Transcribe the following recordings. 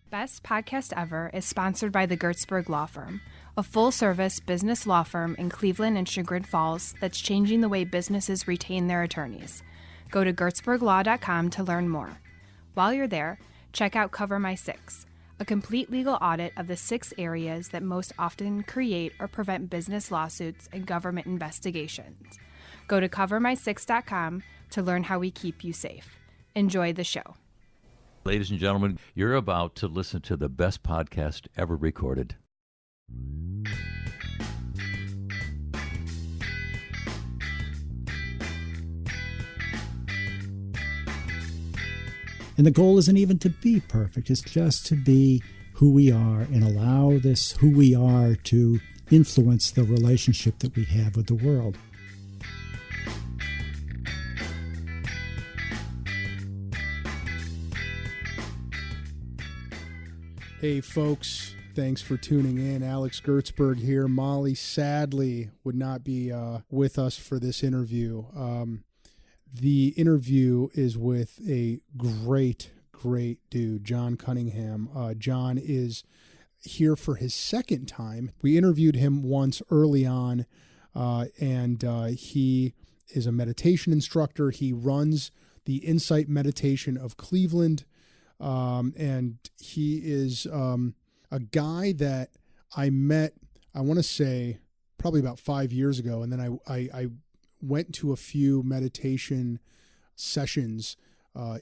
Best Podcast Ever is sponsored by the Gertzberg Law Firm, a full-service business law firm in Cleveland and Chagrin Falls that's changing the way businesses retain their attorneys. Go to gertzberglaw.com to learn more. While you're there, check out Cover My Six, a complete legal audit of the 6 areas that most often create or prevent business lawsuits and government investigations. Go to covermysix.com to learn how we keep you safe. Enjoy the show. Ladies and gentlemen, you're about to listen to the best podcast ever recorded. And the goal isn't even to be perfect. It's just to be who we are and allow this who we are to influence the relationship that we have with the world. Hey folks, thanks for tuning in. Alex Gertzberg here. Molly sadly would not be with us for this interview. The interview is with a great dude, John Cunningham. John is here for his second time. We interviewed him once early on, and he is a meditation instructor. He runs the Insight Meditation of Cleveland. And he is a guy that I met, I want to say, probably about 5 years ago. And then I went to a few meditation sessions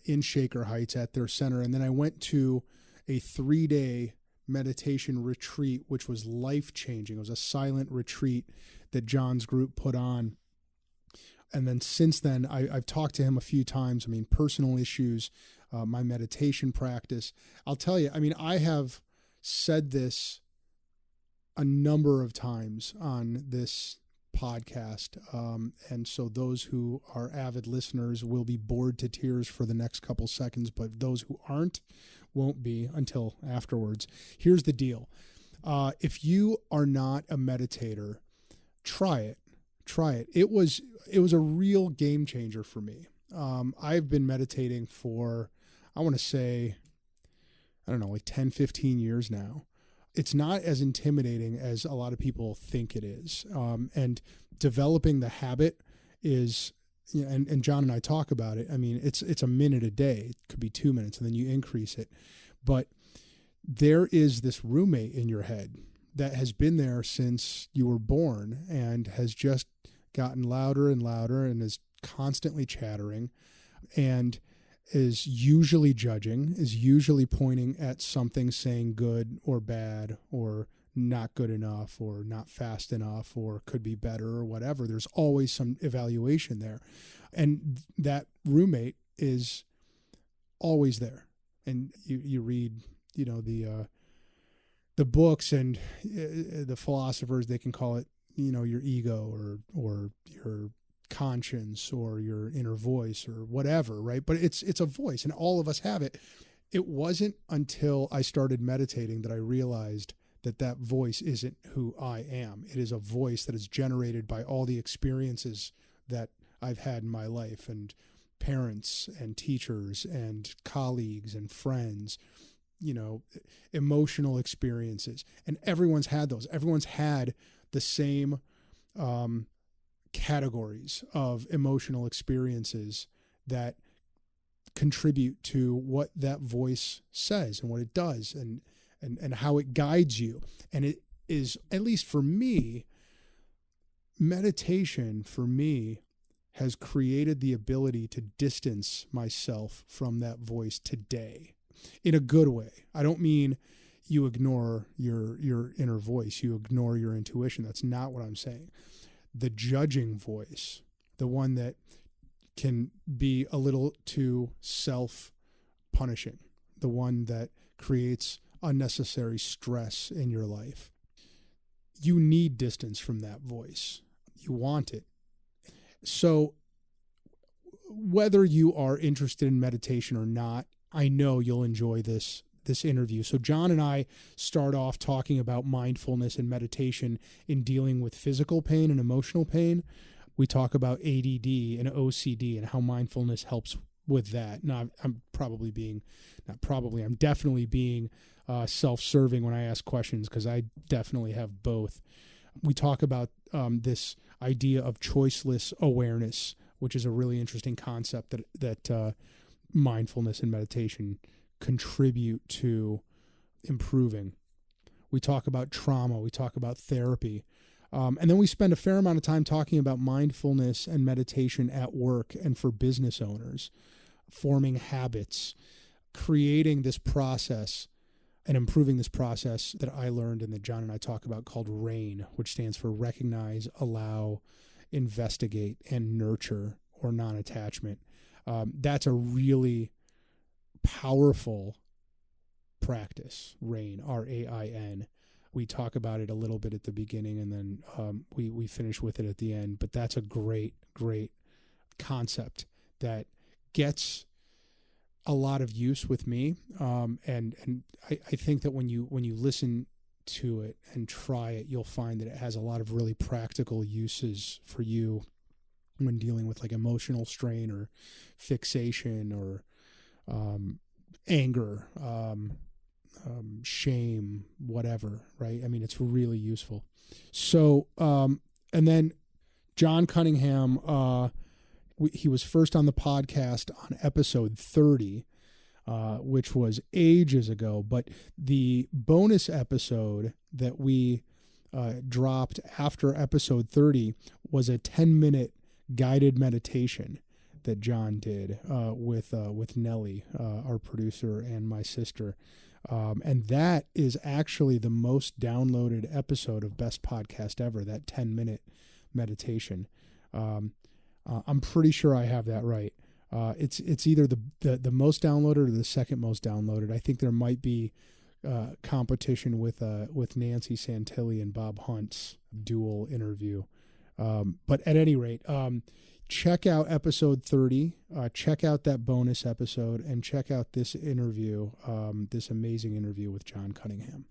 in Shaker Heights at their center. And then I went to a 3-day meditation retreat, which was life-changing. It was a silent retreat that John's group put on. And then since then, I've talked to him a few times. I mean, personal issues, my meditation practice. I'll tell you, I mean, I have said this a number of times on this podcast. And so those who are avid listeners will be bored to tears for the next couple seconds, but those who aren't won't be until afterwards. Here's the deal. If you are not a meditator, try it. It was a real game changer for me. I've been meditating for, I want to say, I don't know, like 10, 15 years now. It's not as intimidating as a lot of people think it is. And developing the habit is, you know, and John and I talk about it. I mean, it's a minute a day. It could be 2 minutes, and then you increase it. But there is this roommate in your head that has been there since you were born and has just gotten louder and louder and is constantly chattering and is usually judging, is usually pointing at something saying good or bad or not good enough or not fast enough or could be better or whatever. There's always some evaluation there. And that roommate is always there. And you read, you know, the books and the philosophers, they can call it, you know, your ego or your conscience or your inner voice or whatever, right? But it's a voice, and all of us have it. It wasn't until I started meditating that I realized that voice isn't who I am. It is a voice that is generated by all the experiences that I've had in my life, and parents and teachers and colleagues and friends, you know, emotional experiences. And everyone's had those. Everyone's had the same categories of emotional experiences that contribute to what that voice says and what it does and how it guides you. And it is, at least for me, meditation for me has created the ability to distance myself from that voice today in a good way. I don't mean you ignore your inner voice, you ignore your intuition. That's not what I'm saying. The judging voice, the one that can be a little too self-punishing, the one that creates unnecessary stress in your life. You need distance from that voice. You want it. So whether you are interested in meditation or not, I know you'll enjoy this interview. So John and I start off talking about mindfulness and meditation in dealing with physical pain and emotional pain. We talk about ADD and OCD and how mindfulness helps with that. Now, I'm definitely being self-serving when I ask questions, because I definitely have both. We talk about this idea of choiceless awareness, which is a really interesting concept that mindfulness and meditation contribute to improving. We talk about trauma. We talk about therapy. And then we spend a fair amount of time talking about mindfulness and meditation at work and for business owners, forming habits, creating this process and improving this process that I learned and that John and I talk about, called RAIN, which stands for recognize, allow, investigate, and nurture, or non-attachment. That's a really powerful practice, RAIN, RAIN. We talk about it a little bit at the beginning, and then we finish with it at the end. But that's a great, great concept that gets a lot of use with me. And I think that when you listen to it and try it, you'll find that it has a lot of really practical uses for you when dealing with like emotional strain or fixation or anger, shame, whatever, right? I mean, it's really useful. So, and then John Cunningham, he was first on the podcast on episode 30, which was ages ago, but the bonus episode that we dropped after episode 30 was a 10-minute guided meditation that John did with Nellie, our producer, and my sister. And that is actually the most downloaded episode of Best Podcast Ever, that 10-minute meditation. I'm pretty sure I have that right. It's either the most downloaded or the second most downloaded. I think there might be competition with Nancy Santilli and Bob Hunt's dual interview. But at any rate, check out episode 30, check out that bonus episode, and check out this interview, this amazing interview with John Cunningham.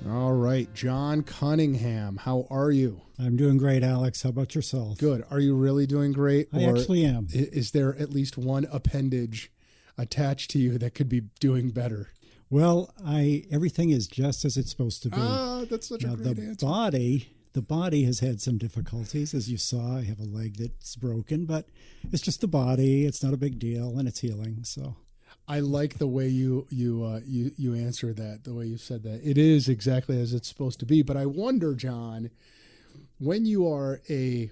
All right, John Cunningham, how are you? I'm doing great, Alex. How about yourself? Good. Are you really doing great? I actually am. Is there at least one appendage attached to you that could be doing better? Well, everything is just as it's supposed to be. That's such a great answer. The body has had some difficulties, as you saw. I have a leg that's broken, but it's just the body. It's not a big deal, and it's healing. So I like the way you answered that, the way you said that. It is exactly as it's supposed to be. But I wonder, John, when you are a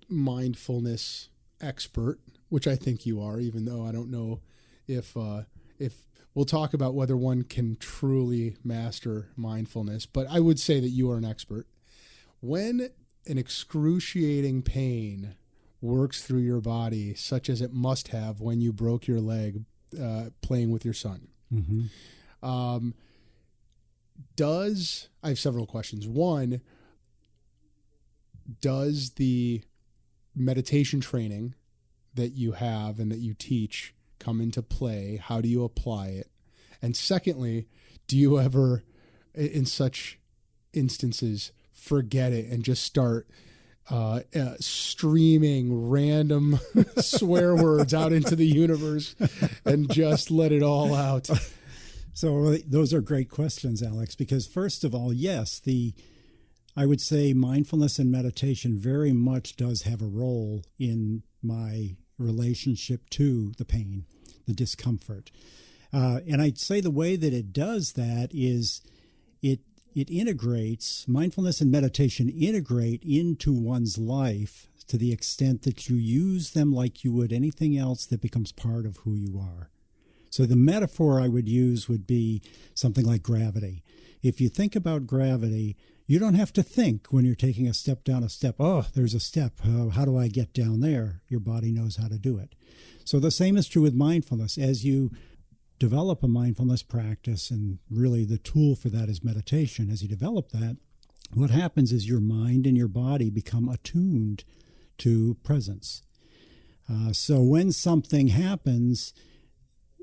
mindfulness expert, which I think you are, even though I don't know if we'll talk about whether one can truly master mindfulness, but I would say that you are an expert. When an excruciating pain works through your body, such as it must have when you broke your leg playing with your son. Mm-hmm. I have several questions. One, does the meditation training that you have and that you teach come into play? How do you apply it? And secondly, do you ever, in such instances, forget it and just start streaming random swear words out into the universe and just let it all out? So those are great questions, Alex, because first of all, yes, I would say mindfulness and meditation very much does have a role in my relationship to the pain, the discomfort. And I'd say the way that it does that is it integrates, mindfulness and meditation integrate into one's life to the extent that you use them like you would anything else that becomes part of who you are. So the metaphor I would use would be something like gravity. If you think about gravity, you don't have to think when you're taking a step down a step. Oh, there's a step. How do I get down there? Your body knows how to do it. So the same is true with mindfulness. As you develop a mindfulness practice, and really the tool for that is meditation, as you develop that, what happens is your mind and your body become attuned to presence. So when something happens,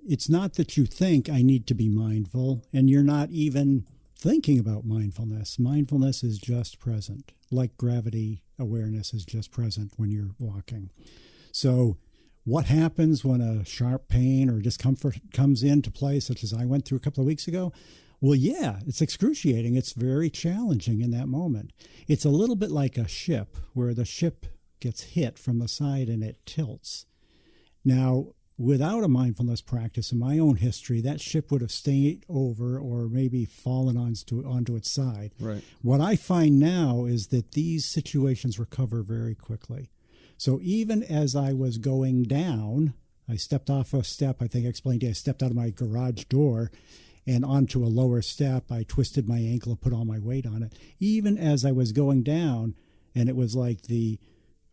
it's not that you think I need to be mindful, and you're not even thinking about mindfulness. Mindfulness is just present, like gravity awareness is just present when you're walking. So what happens when a sharp pain or discomfort comes into play, such as I went through a couple of weeks ago? Well, yeah, it's excruciating. It's very challenging in that moment. It's a little bit like a ship, where the ship gets hit from the side and it tilts. Now, without a mindfulness practice in my own history, that ship would have stayed over or maybe fallen onto its side. Right. What I find now is that these situations recover very quickly. So even as I was going down, I stepped off a step. I think I explained to you, I stepped out of my garage door and onto a lower step. I twisted my ankle and put all my weight on it. Even as I was going down, and it was like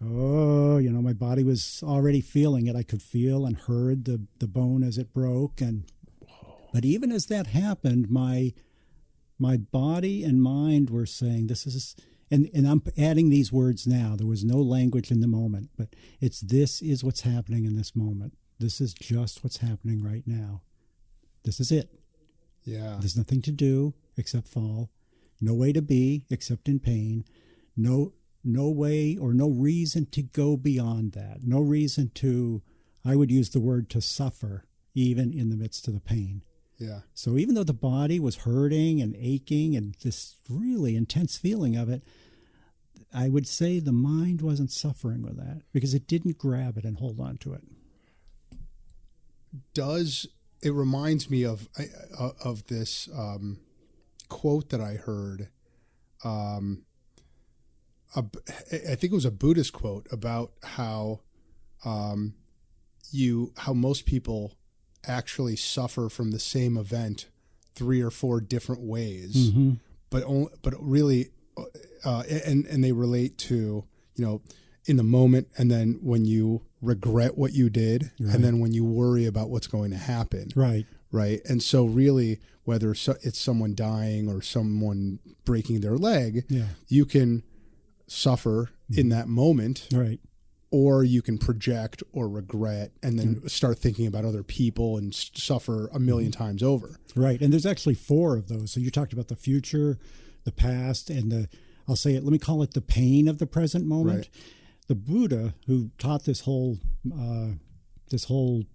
my body was already feeling it. I could feel and heard the bone as it broke. But even as that happened, my body and mind were saying, this is, and I'm adding these words now. There was no language in the moment, but this is what's happening in this moment. This is just what's happening right now. This is it. Yeah. There's nothing to do except fall. No way to be except in pain. No way or no reason to go beyond that. No reason to, I would use the word to suffer, even in the midst of the pain. Yeah. So even though the body was hurting and aching and this really intense feeling of it, I would say the mind wasn't suffering with that because it didn't grab it and hold on to it. It reminds me of this quote that I heard. I think it was a Buddhist quote about how most people actually suffer from the same event 3 or 4 different ways, Mm-hmm. but really, and they relate to, in the moment, and then when you regret what you did, Right. and then when you worry about what's going to happen. Right. Right. And so really, whether it's someone dying or someone breaking their leg, Yeah. you can suffer in that moment, Right. or you can project or regret and then start thinking about other people and suffer a million times over. Right. And there's actually 4 of those. So you talked about the future, the past, and let me call it the pain of the present moment. Right. The Buddha, who taught this whole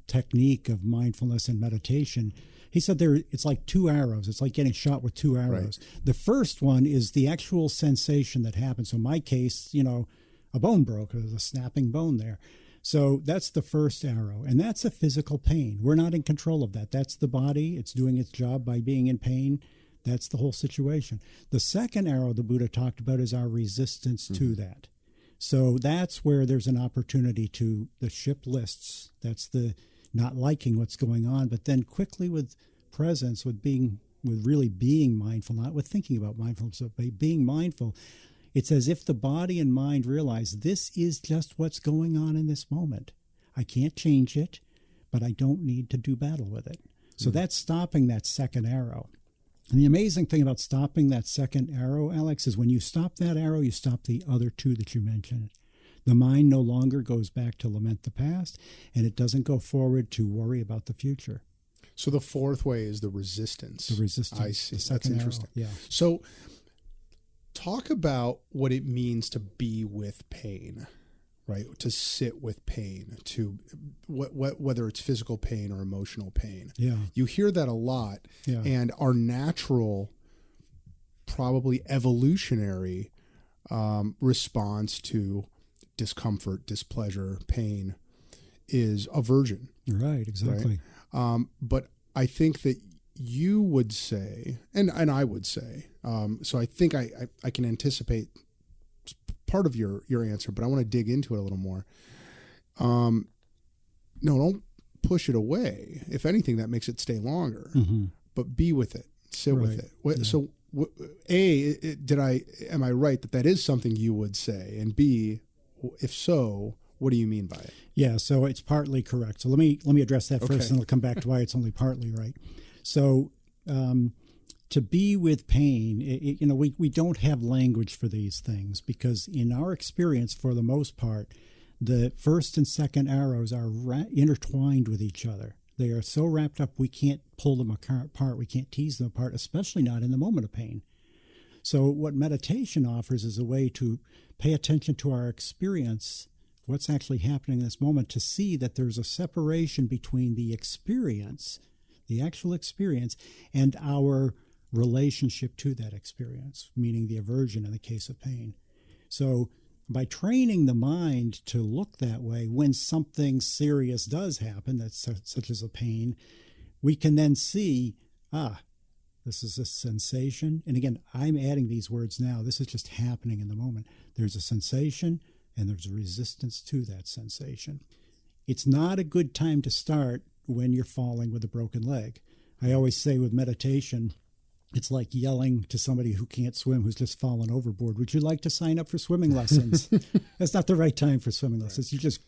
technique of mindfulness and meditation, he said it's like 2 arrows. It's like getting shot with 2 arrows. Right. The first one is the actual sensation that happens. So in my case, a bone broke. There was a snapping bone there. So that's the first arrow, and that's a physical pain. We're not in control of that. That's the body. It's doing its job by being in pain. That's the whole situation. The second arrow the Buddha talked about is our resistance to that. So that's where there's an opportunity to, the ship lists. That's the not liking what's going on, but then quickly with presence, with really being mindful, not with thinking about mindfulness, but being mindful. It's as if the body and mind realize this is just what's going on in this moment. I can't change it, but I don't need to do battle with it. So that's stopping that second arrow. And the amazing thing about stopping that second arrow, Alex, is when you stop that arrow, you stop the other 2 that you mentioned. The mind no longer goes back to lament the past, and it doesn't go forward to worry about the future. So the fourth way is the resistance. The resistance. I see. The second That's interesting. arrow. Yeah. So talk about what it means to be with pain, right? To sit with pain, to whether it's physical pain or emotional pain. Yeah. You hear that a lot. Yeah. And our natural, probably evolutionary response to discomfort, displeasure, pain is aversion. Right, exactly. Right? But I think that you would say, and I would say, so I think I can anticipate part of your answer, but I want to dig into it a little more. No, don't push it away. If anything, that makes it stay longer. Mm-hmm. But be with it, sit with it. Yeah. So, am I right that is something you would say? And B, if so, what do you mean by it? Yeah, so it's partly correct. So let me address that first, and I'll come back to why it's only partly right. So to be with pain, we don't have language for these things because in our experience, for the most part, the first and second arrows are intertwined with each other. They are so wrapped up we can't pull them apart, we can't tease them apart, especially not in the moment of pain. So what meditation offers is a way to pay attention to our experience, what's actually happening in this moment, to see that there's a separation between the experience, the actual experience, and our relationship to that experience, meaning the aversion in the case of pain. So by training the mind to look that way, when something serious does happen, that's such as a pain, we can then see, this is a sensation. And again, I'm adding these words now. This is just happening in the moment. There's a sensation and there's a resistance to that sensation. It's not a good time to start when you're falling with a broken leg. I always say with meditation, it's like yelling to somebody who can't swim, who's just fallen overboard. Would you like to sign up for swimming lessons? That's not the right time for swimming lessons. You just,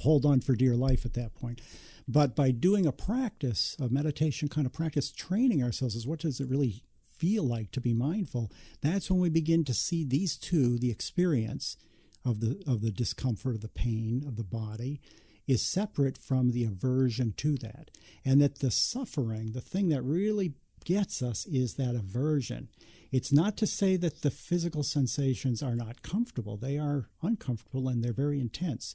hold on for dear life at that point. But by doing a practice, a meditation kind of practice, training ourselves as what does it really feel like to be mindful, that's when we begin to see these two, the experience of the discomfort, of the pain of the body, is separate from the aversion to that. And that the suffering, the thing that really gets us, is that aversion. It's not to say that the physical sensations are not comfortable. They are uncomfortable and they're very intense.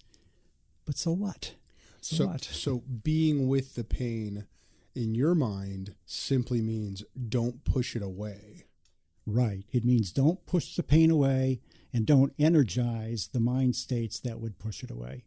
But so what? So being with the pain in your mind simply means don't push it away. Right. It means don't push the pain away and don't energize the mind states that would push it away.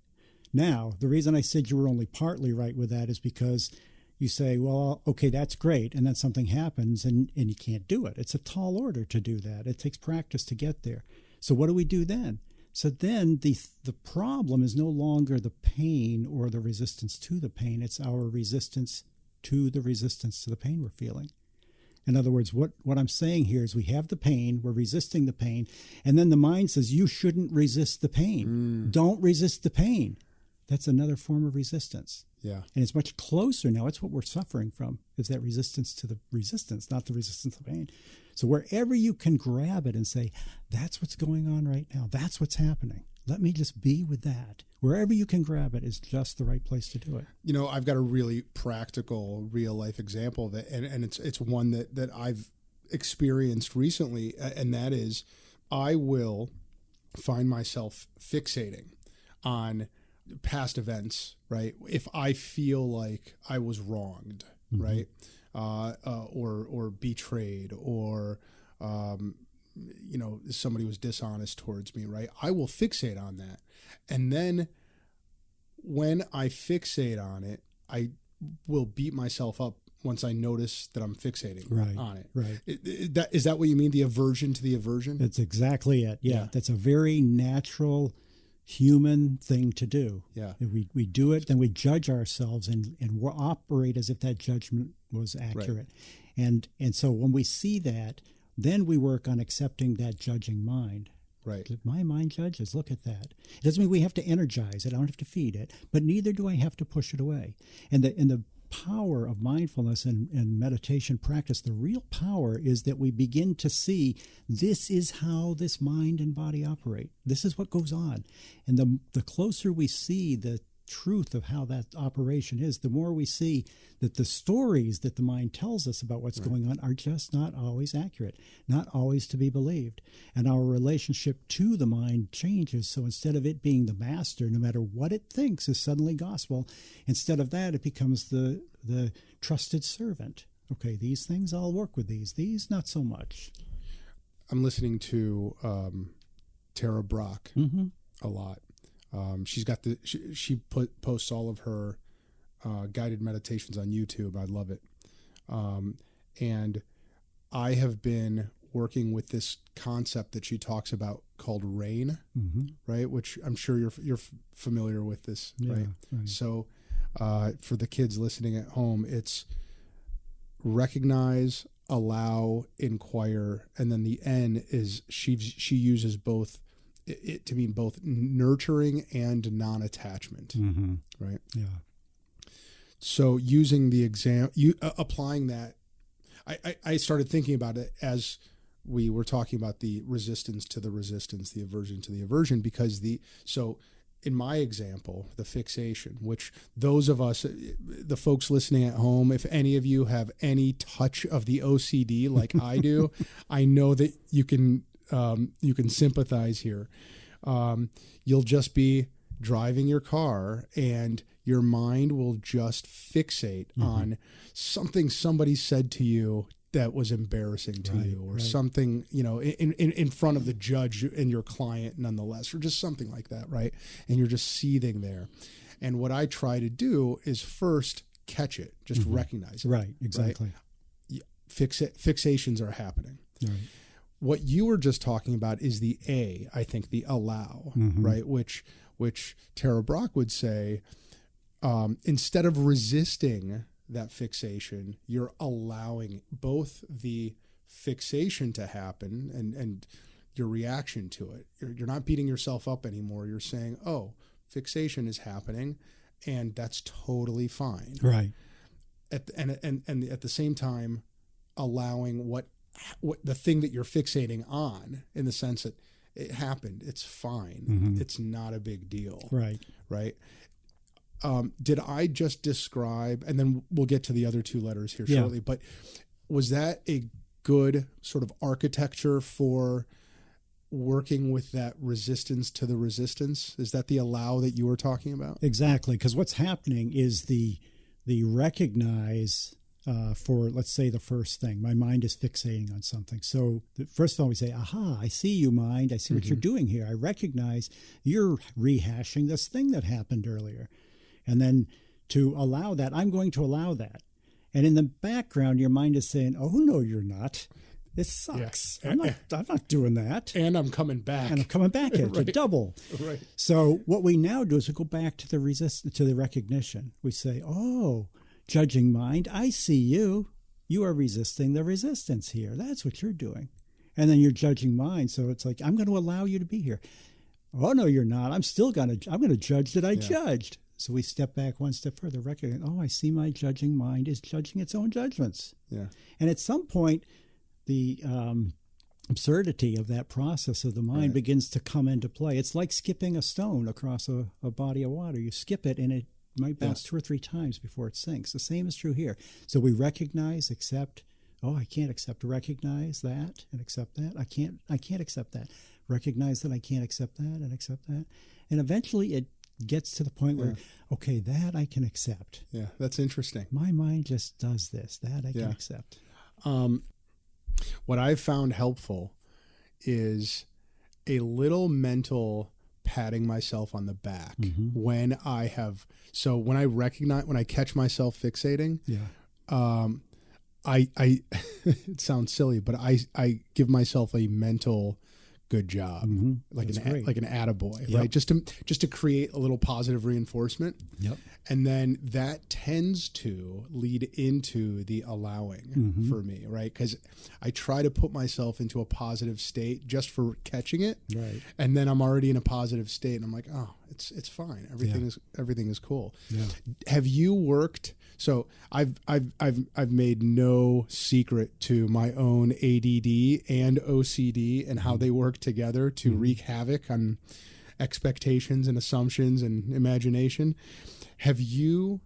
Now, the reason I said you were only partly right with that is because you say, well, okay, that's great, and then something happens and you can't do it. It's a tall order to do that. It takes practice to get there. So what do we do then? So then the problem is no longer the pain or the resistance to the pain. It's our resistance to the pain we're feeling. In other words, what I'm saying here is we have the pain, we're resisting the pain, and then the mind says, you shouldn't resist the pain. Don't resist the pain. That's another form of resistance. Yeah. And it's much closer now. It's what we're suffering from, is that resistance to the resistance, not the resistance to pain. So wherever you can grab it and say, that's what's going on right now, that's what's happening, let me just be with that. Wherever you can grab it is just the right place to do it. I've got a really practical, real life example that, and it's one that I've experienced recently, and that is I will find myself fixating on past events, right? If I feel like I was wronged, right? Or betrayed, or, somebody was dishonest towards me, right? I will fixate on that. And then when I fixate on it, I will beat myself up once I notice that I'm fixating on it. Right. Is that what you mean? The aversion to the aversion? That's exactly it. Yeah. That's a very natural human thing to do. Yeah. We do it, then we judge ourselves and we operate as if that judgment was accurate. Right. And so when we see that, then we work on accepting that judging mind. Right. My mind judges. Look at that. It doesn't mean we have to energize it. I don't have to feed it, but neither do I have to push it away. And the power of mindfulness and meditation practice, the real power is that we begin to see this is how this mind and body operate. This is what goes on. And the closer we see the truth of how that operation is, the more we see that the stories that the mind tells us about what's going on are just not always accurate, not always to be believed. And our relationship to the mind changes. So instead of it being the master, no matter what it thinks is suddenly gospel, instead of that, it becomes the trusted servant. Okay, these things, I'll work with these not so much. I'm listening to Tara Brach a lot. She's got she posts all of her guided meditations on YouTube. I love it. And I have been working with this concept that she talks about called RAIN, right? Which I'm sure you're familiar with this, right? So for the kids listening at home, it's recognize, allow, inquire, and then the N is she uses both it to mean both nurturing and non-attachment, right? Yeah. So using the applying that, I started thinking about it as we were talking about the resistance to the resistance, the aversion to the aversion, because in my example, the fixation, which those of us, the folks listening at home, if any of you have any touch of the OCD like I do, I know that you can sympathize here. You'll just be driving your car and your mind will just fixate on something somebody said to you that was embarrassing to you, or something, in front of the judge and your client nonetheless, or just something like that, right? And you're just seething there. And what I try to do is first catch it, just recognize it. Right, exactly. Right? Fixations are happening. Right. What you were just talking about is the A, I think, the allow, right? Which Tara Brach would say, instead of resisting that fixation, you're allowing both the fixation to happen and your reaction to it. You're not beating yourself up anymore. You're saying, oh, fixation is happening, and that's totally fine. Right. And at the same time, allowing what the thing that you're fixating on, in the sense that it happened, it's fine. It's not a big deal. Right. Right. Did I just describe, and then we'll get to the other two letters here shortly, but was that a good sort of architecture for working with that resistance to the resistance? Is that the allow that you were talking about? Exactly, because what's happening is the recognize for, let's say, the first thing. My mind is fixating on something. So first of all, we say, aha, I see you, mind. I see what you're doing here. I recognize you're rehashing this thing that happened earlier. And then to allow that, I'm going to allow that. And in the background, your mind is saying, oh, no, you're not. This sucks. Yeah. I'm not doing that. And I'm coming back. And I'm coming back at you, double. Right. So what we now do is we go back to the recognition. We say, oh, judging mind, I see you. You are resisting the resistance here. That's what you're doing. And then you're judging mind. So it's like, I'm going to allow you to be here. Oh, no, you're not. I'm going to judge that I judged. So we step back one step further, recognize, oh, I see my judging mind is judging its own judgments. Yeah. And at some point, the absurdity of that process of the mind begins to come into play. It's like skipping a stone across a body of water. You skip it, and it might bounce 2 or 3 times before it sinks. The same is true here. So we recognize, accept, oh, I can't accept, recognize that and accept that. I can't accept that. Recognize that I can't accept that and accept that. And eventually it gets to the point where, okay, that I can accept. Yeah, that's interesting. My mind just does this. That I can accept. What I've found helpful is a little mental patting myself on the back when I catch myself fixating. I it sounds silly, but I give myself a mental good job, like an attaboy, right? Just to create a little positive reinforcement. Yep. And then that tends to lead into the allowing for me, right? Because I try to put myself into a positive state just for catching it, right? And then I'm already in a positive state, and I'm like, oh, it's fine. Everything is cool. Yeah. Have you worked? So I've made no secret to my own ADD and OCD and how they work together to wreak havoc on expectations and assumptions and imagination. Have you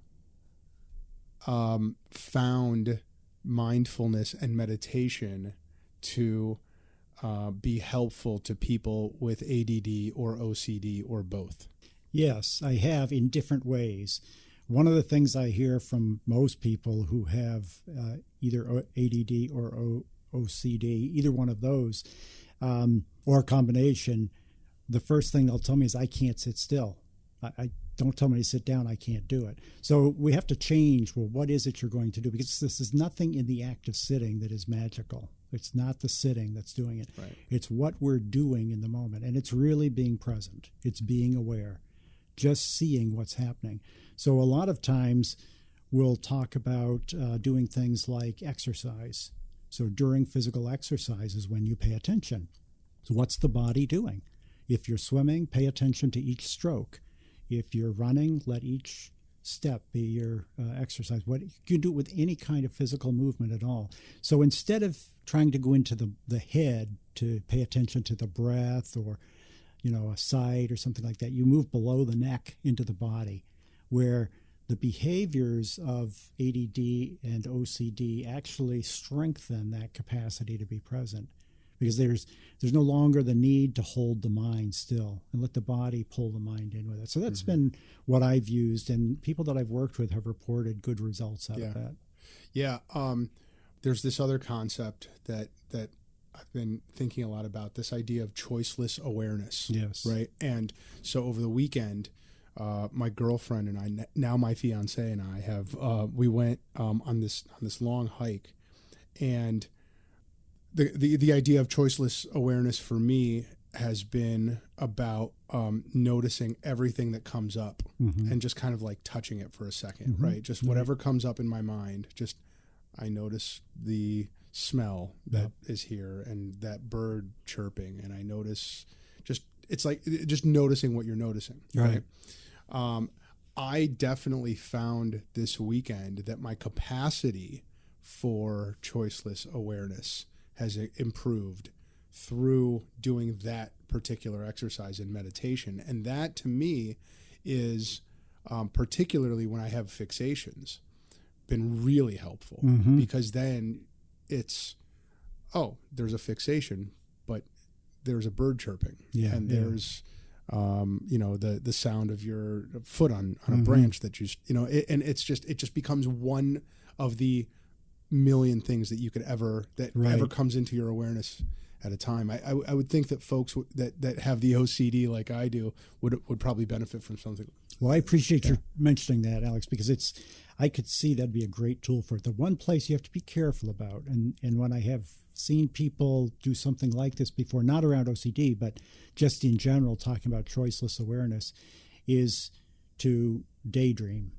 found mindfulness and meditation to be helpful to people with ADD or OCD or both? Yes, I have, in different ways. One of the things I hear from most people who have either ADD or OCD, either one of those, or a combination, the first thing they'll tell me is, I can't sit still. I don't tell me to sit down, I can't do it. So we have to change, well, what is it you're going to do? Because this is nothing in the act of sitting that is magical. It's not the sitting that's doing it. Right. It's what we're doing in the moment. And it's really being present. It's being aware, just seeing what's happening. So a lot of times we'll talk about doing things like exercise. So during physical exercise is when you pay attention. So what's the body doing? If you're swimming, pay attention to each stroke. If you're running, let each step be your exercise. You can do it with any kind of physical movement at all. So instead of trying to go into the head to pay attention to the breath or a sight or something like that, you move below the neck into the body, where the behaviors of ADD and OCD actually strengthen that capacity to be present, because there's no longer the need to hold the mind still and let the body pull the mind in with it. So that's been what I've used, and people that I've worked with have reported good results out of that. Yeah. There's this other concept that I've been thinking a lot about, this idea of choiceless awareness. Yes. Right. And so over the weekend, my girlfriend and I, now my fiance and I, have we went on this long hike, and the idea of choiceless awareness for me has been about noticing everything that comes up and just kind of like touching it for a second, right? Just whatever comes up in my mind, just I notice the smell that is here and that bird chirping, and I notice it's like just noticing what you're noticing, right? I definitely found this weekend that my capacity for choiceless awareness has improved through doing that particular exercise in meditation. And that to me is, particularly when I have fixations, been really helpful, because then it's, there's a fixation, but there's a bird chirping, and there's the sound of your foot on a branch that and it just becomes one of the million things that you could ever comes into your awareness at a time. I would think that folks that have the OCD like I do would probably benefit from something. Well, I appreciate your mentioning that, Alex, because I could see that'd be a great tool for it. The one place you have to be careful about, and when I have seen people do something like this before, not around OCD, but just in general, talking about choiceless awareness, is to daydream.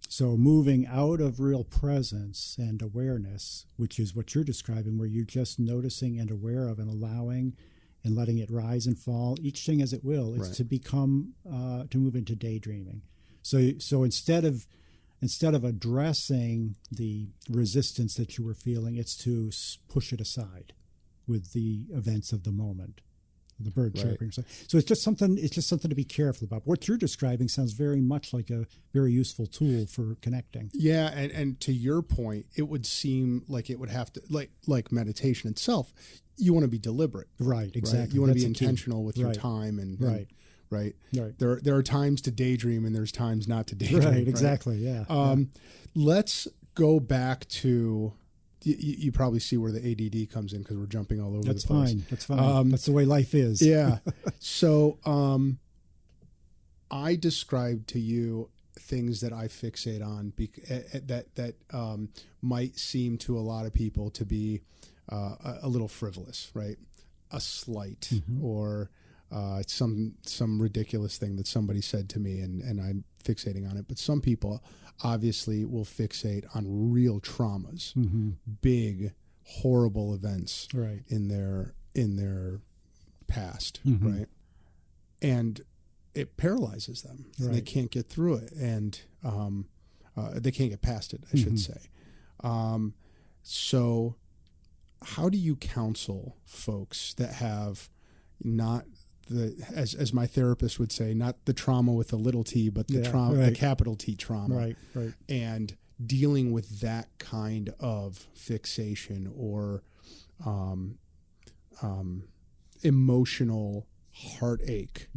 So moving out of real presence and awareness, which is what you're describing, where you're just noticing and aware of and allowing and letting it rise and fall, each thing as it will, is to become, to move into daydreaming. So instead of addressing the resistance that you were feeling, it's to push it aside with the events of the moment, the bird chirping. So it's just something to be careful about. What you're describing sounds very much like a very useful tool for connecting. Yeah, and to your point, it would seem like it would have to, like meditation itself, you want to be deliberate. Right, exactly. Right? You want to be intentional with your time and Right. There are times to daydream and there's times not to daydream. Right, exactly. Yeah. Let's go back to, you probably see where the ADD comes in because we're jumping all over the place. That's fine. That's the way life is. Yeah. So I described to you things that I fixate on that might seem to a lot of people to be a little frivolous, right? A slight or some ridiculous thing that somebody said to me, and I'm fixating on it. But some people obviously will fixate on real traumas, big, horrible events in their past, right? And it paralyzes them. And they can't get through it, and they can't get past it, I should say. So how do you counsel folks that have not as my therapist would say, not the trauma with a little t, but the trauma, the capital T trauma, and dealing with that kind of fixation or emotional heartache,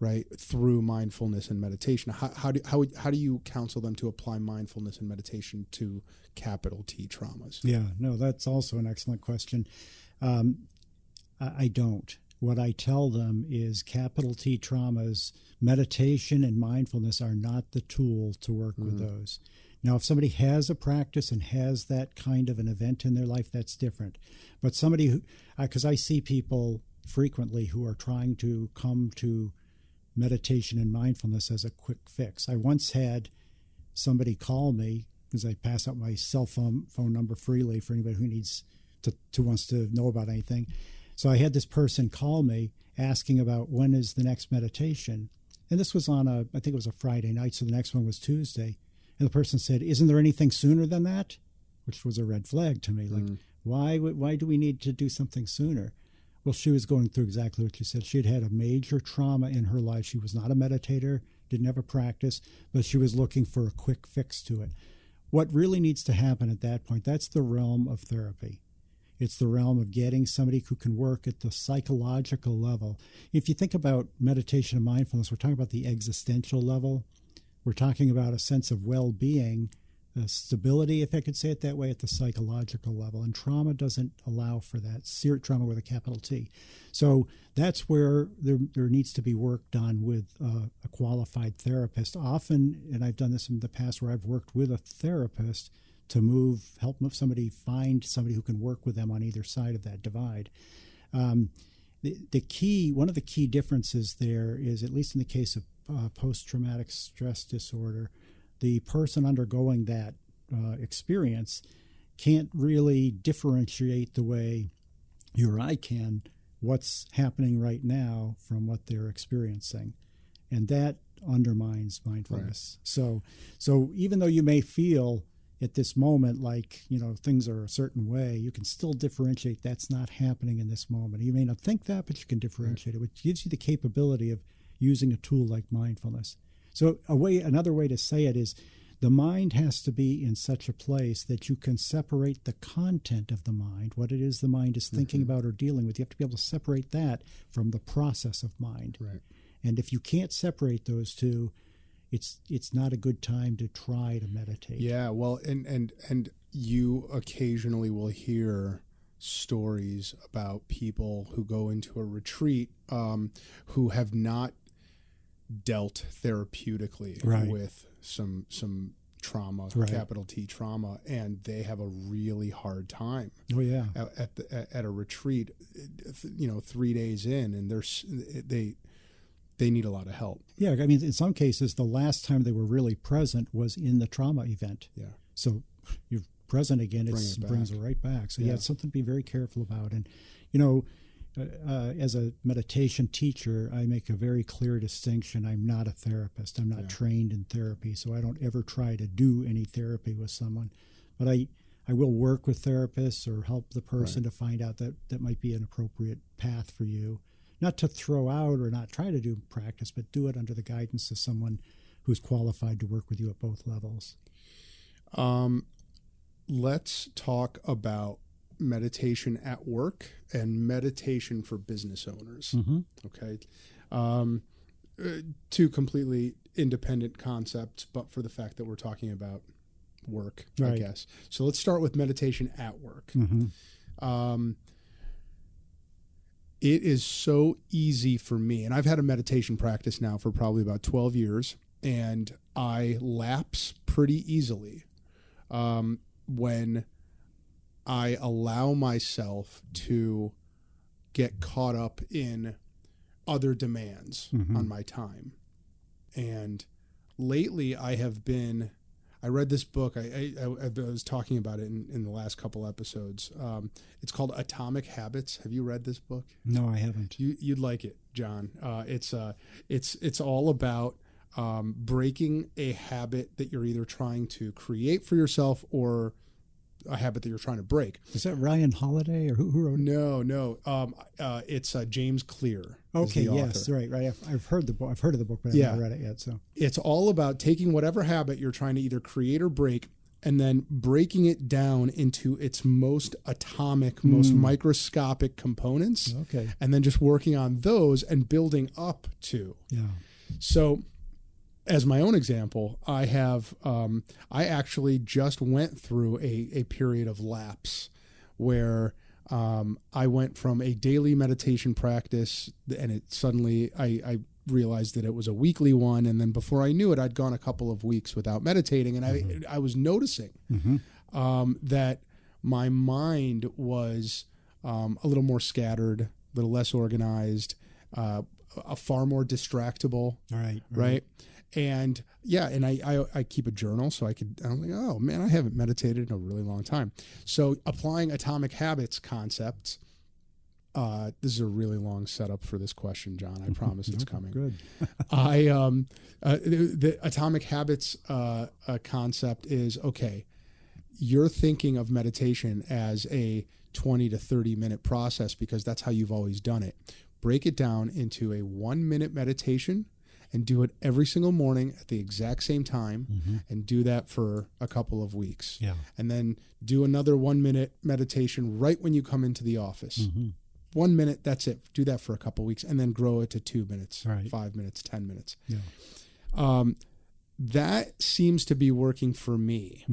right, through mindfulness and meditation? How do you counsel them to apply mindfulness and meditation to capital T traumas? Yeah, no, that's also an excellent question. I don't. What I tell them is capital T traumas, meditation and mindfulness are not the tool to work with those. Now, if somebody has a practice and has that kind of an event in their life, that's different. But somebody who, because I see people frequently who are trying to come to meditation and mindfulness as a quick fix. I once had somebody call me, because I pass out my cell phone number freely for anybody who wants to know about anything. So I had this person call me asking about when is the next meditation. And this was on I think it was a Friday night, so the next one was Tuesday. And the person said, isn't there anything sooner than that? Which was a red flag to me. Like, why do we need to do something sooner? Well, she was going through exactly what you said. She had had a major trauma in her life. She was not a meditator, didn't have a practice, but she was looking for a quick fix to it. What really needs to happen at that point, that's the realm of therapy. It's the realm of getting somebody who can work at the psychological level. If you think about meditation and mindfulness, we're talking about the existential level. We're talking about a sense of well-being, stability, if I could say it that way, at the psychological level. And trauma doesn't allow for that, trauma with a capital T. So that's where there needs to be work done with a qualified therapist. Often, and I've done this in the past where I've worked with a therapist to help somebody find somebody who can work with them on either side of that divide. One of the key differences there is, at least in the case of post-traumatic stress disorder, the person undergoing that experience can't really differentiate the way you or I can what's happening right now from what they're experiencing. And that undermines mindfulness. Right. So even though you may feel at this moment like, things are a certain way, you can still differentiate that's not happening in this moment. You may not think that, but you can differentiate it, which gives you the capability of using a tool like mindfulness. So another way to say it is the mind has to be in such a place that you can separate the content of the mind, what it is the mind is thinking about or dealing with. You have to be able to separate that from the process of mind. Right. And if you can't separate those two, it's not a good time to try to meditate. Yeah, well, and you occasionally will hear stories about people who go into a retreat who have not dealt therapeutically with some trauma, capital T trauma, and they have a really hard time. Oh yeah, at a retreat, 3 days in, and they need a lot of help. Yeah, I mean, in some cases, the last time they were really present was in the trauma event. Yeah. So you're present again, it brings it right back. So it's something to be very careful about. And as a meditation teacher, I make a very clear distinction. I'm not a therapist. I'm not trained in therapy, so I don't ever try to do any therapy with someone. But I will work with therapists or help the person to find out that might be an appropriate path for you. Not to throw out or not try to do practice, but do it under the guidance of someone who's qualified to work with you at both levels. Let's talk about meditation at work and meditation for business owners. Mm-hmm. Okay. Two completely independent concepts, but for the fact that we're talking about work, I guess. So let's start with meditation at work. Mm-hmm. It is so easy for me, and I've had a meditation practice now for probably about 12 years, and I lapse pretty easily when I allow myself to get caught up in other demands on my time. And lately I read this book. I was talking about it in the last couple episodes. It's called Atomic Habits. Have you read this book? No, I haven't. You'd like it, John. It's all about breaking a habit that you're either trying to create for yourself or a habit that you're trying to break. Is that Ryan Holiday or who wrote it? No. It's James Clear. Okay, yes, right. I've heard the book. I've heard of the book, but I've never read it yet. So it's all about taking whatever habit you're trying to either create or break, and then breaking it down into its most atomic, most microscopic components. Okay, and then just working on those and building up to. Yeah. So, as my own example, I actually just went through a period of lapse where I went from a daily meditation practice, and it suddenly I realized that it was a weekly one, and then before I knew it, I'd gone a couple of weeks without meditating, and I was noticing that my mind was a little more scattered, a little less organized, far more distractible. Right. And I keep a journal so I'm like, oh man, I haven't meditated in a really long time. So applying Atomic Habits concepts, this is a really long setup for this question, John. I promise it's coming. Good. The Atomic Habits concept is, okay, you're thinking of meditation as a 20 to 30 minute process because that's how you've always done it. Break it down into a 1 minute meditation and do it every single morning at the exact same time, and do that for a couple of weeks. Yeah. And then do another 1 minute meditation right when you come into the office. 1 minute, that's it. Do that for a couple of weeks and then grow it to 2 minutes, 5 minutes, 10 minutes. Yeah. That seems to be working for me.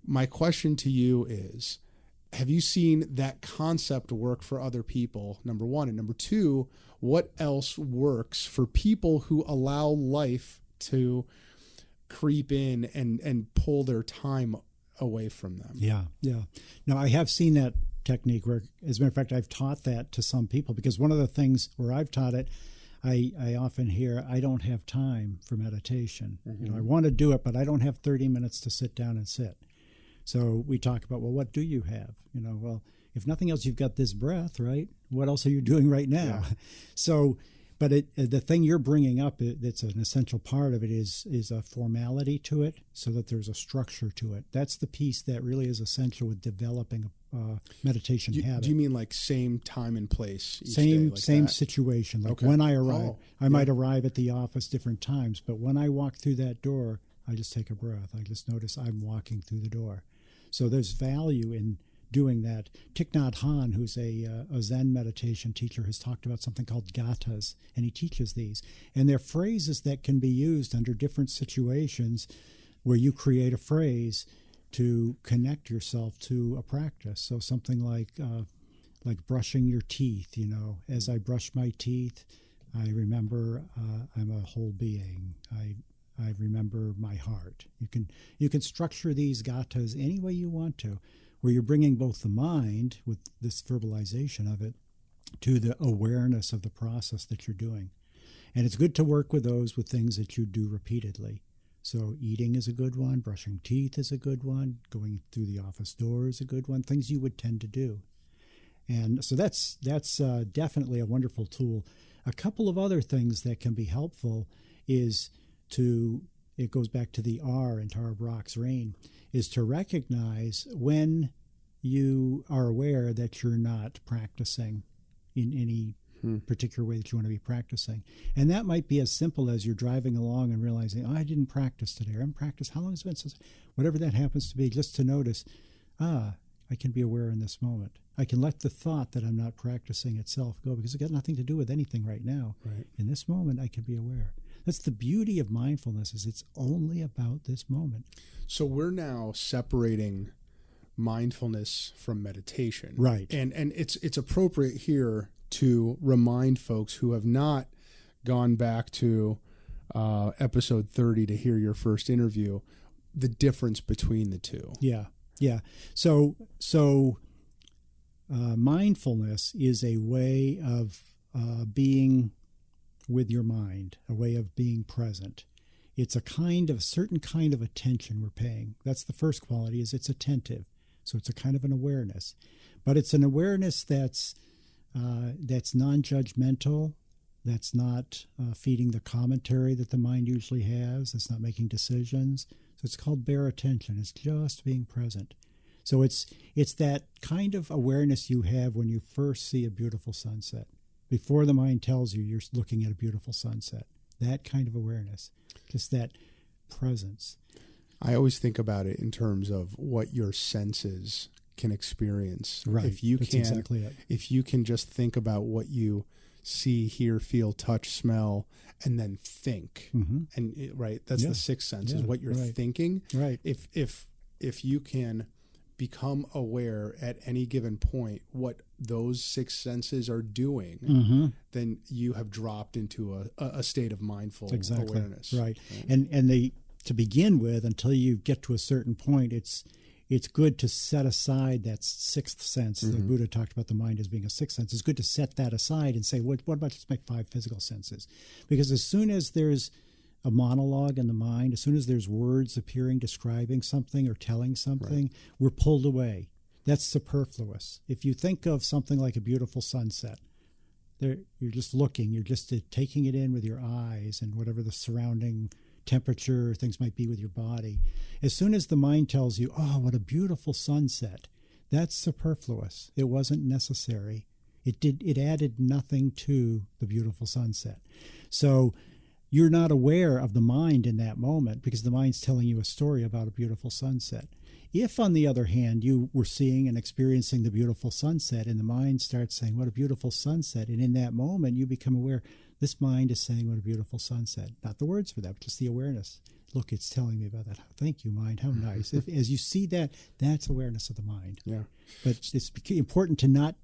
My question to you is, have you seen that concept work for other people, number one? And number two, what else works for people who allow life to creep in and pull their time away from them? Yeah. No, I have seen that technique where, as a matter of fact, I've taught that to some people, because one of the things where I've taught it, I often hear, I don't have time for meditation. I want to do it, but I don't have 30 minutes to sit down and sit. So we talk about, well, what do you have? Well, if nothing else, you've got this breath, right? What else are you doing right now? Yeah. So, but the thing you're bringing up, that's an essential part of it, is a formality to it, so that there's a structure to it. That's the piece that really is essential with developing a meditation habit. Do you mean like same time and place? Same that? situation. Like when I arrive, I might arrive at the office different times, but when I walk through that door, I just take a breath. I just notice I'm walking through the door. So there's value in doing that. Thich Nhat Hanh, who's a Zen meditation teacher, has talked about something called gathas, and he teaches these. And they're phrases that can be used under different situations where you create a phrase to connect yourself to a practice. So something like brushing your teeth. As I brush my teeth, I remember I'm a whole being. I remember my heart. You can structure these gathas any way you want to, where you're bringing both the mind, with this verbalization of it, to the awareness of the process that you're doing. And it's good to work with those with things that you do repeatedly. So eating is a good one, brushing teeth is a good one, going through the office door is a good one, things you would tend to do. And so that's definitely a wonderful tool. A couple of other things that can be helpful is it goes back to the R in Tara Brach's RAIN, is to recognize when you are aware that you're not practicing in any particular way that you want to be practicing. And that might be as simple as you're driving along and realizing, I didn't practice today. I haven't practiced. How long has it been since? Whatever that happens to be, just to notice, I can be aware in this moment. I can let the thought that I'm not practicing itself go, because it's got nothing to do with anything right now. Right. In this moment, I can be aware. That's the beauty of mindfulness, is it's only about this moment. So we're now separating mindfulness from meditation. Right. And it's appropriate here to remind folks who have not gone back to episode 30 to hear your first interview, the difference between the two. Yeah. So mindfulness is a way of being with your mind, a way of being present. It's a certain kind of attention we're paying. That's the first quality, is it's attentive. So it's a kind of an awareness, but it's an awareness that's non-judgmental. That's not feeding the commentary that the mind usually has. It's not making decisions. So it's called bare attention. It's just being present. So it's that kind of awareness you have when you first see a beautiful sunset, before the mind tells you you're looking at a beautiful sunset. That kind of awareness, just that presence. I always think about it in terms of what your senses can experience. Right. That's exactly it. If you can just think about what you see, hear, feel, touch, smell, and then think, and that's the sixth sense, is what you're thinking. Right. If you can become aware at any given point what those six senses are doing, then you have dropped into a state of mindful awareness. Right. And to begin with, until you get to a certain point, it's good to set aside that sixth sense. The Buddha talked about the mind as being a sixth sense. It's good to set that aside and say, what about just my five physical senses? Because as soon as there's a monologue in the mind, as soon as there's words appearing, describing something or telling something, we're pulled away. That's superfluous. If you think of something like a beautiful sunset, you're just looking, you're just taking it in with your eyes and whatever the surrounding temperature things might be with your body. As soon as the mind tells you, oh, what a beautiful sunset, That's superfluous. It wasn't necessary. It added nothing to the beautiful sunset. So you're not aware of the mind in that moment because the mind's telling you a story about a beautiful sunset. If, on the other hand, you were seeing and experiencing the beautiful sunset and the mind starts saying, what a beautiful sunset, and in that moment you become aware, this mind is saying, what a beautiful sunset. Not the words for that, but just the awareness. Look, it's telling me about that. Thank you, mind. How nice. As you see that, that's awareness of the mind. Yeah. But it's important to not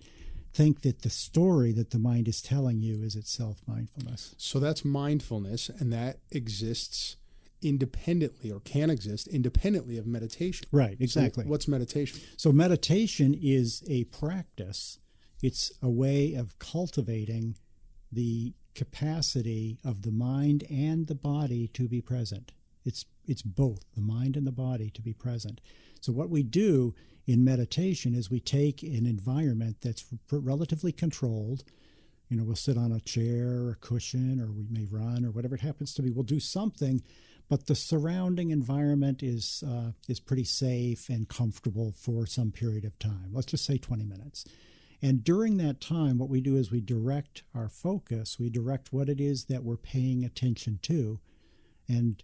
think that the story that the mind is telling you is itself mindfulness. So that's mindfulness, and that exists independently, or can exist independently of meditation. Right, exactly. So what's meditation? So meditation is a practice. It's a way of cultivating the capacity of the mind and the body to be present. It's both, the mind and the body, to be present. So what we do in meditation is we take an environment that's relatively controlled. You know, we'll sit on a chair or a cushion, or we may run, or whatever it happens to be. We'll do something, but the surrounding environment is pretty safe and comfortable for some period of time. Let's just say 20 minutes. And during that time, what we do is we direct our focus. We direct what it is that we're paying attention to, and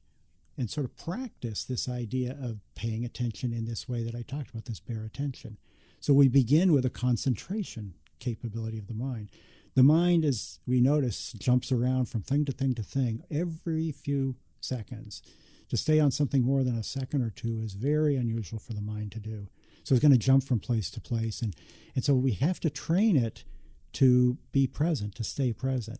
sort of practice this idea of paying attention in this way that I talked about, this bare attention. So we begin with a concentration capability of the mind. The mind, as we notice, jumps around from thing to thing to thing every few seconds. To stay on something more than a second or two is very unusual for the mind to do. So it's going to jump from place to place. And so we have to train it to be present, to stay present.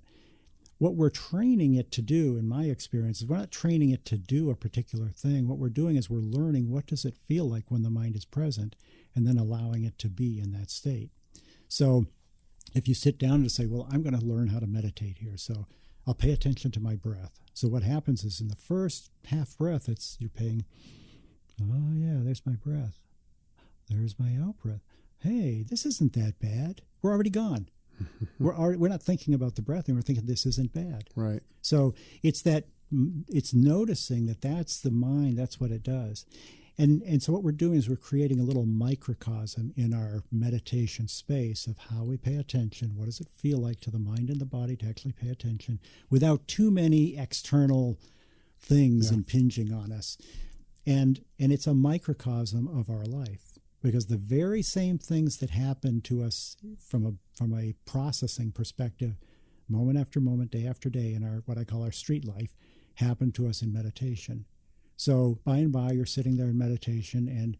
What we're training it to do, in my experience, is we're not training it to do a particular thing. What we're doing is we're learning what does it feel like when the mind is present, and then allowing it to be in that state. So if you sit down and say, well, I'm going to learn how to meditate here, so I'll pay attention to my breath. So what happens is in the first half breath, you're paying, oh yeah, there's my breath. There's my out breath. Hey, this isn't that bad. We're already gone. We're not thinking about the breath, and we're thinking this isn't bad. Right. So it's noticing that that's the mind, that's what it does. And so what we're doing is we're creating a little microcosm in our meditation space of how we pay attention. What does it feel like to the mind and the body to actually pay attention without too many external things impinging on us? And it's a microcosm of our life. Because the very same things that happen to us from a processing perspective, moment after moment, day after day, in our what I call our street life, happen to us in meditation. So by and by, you're sitting there in meditation and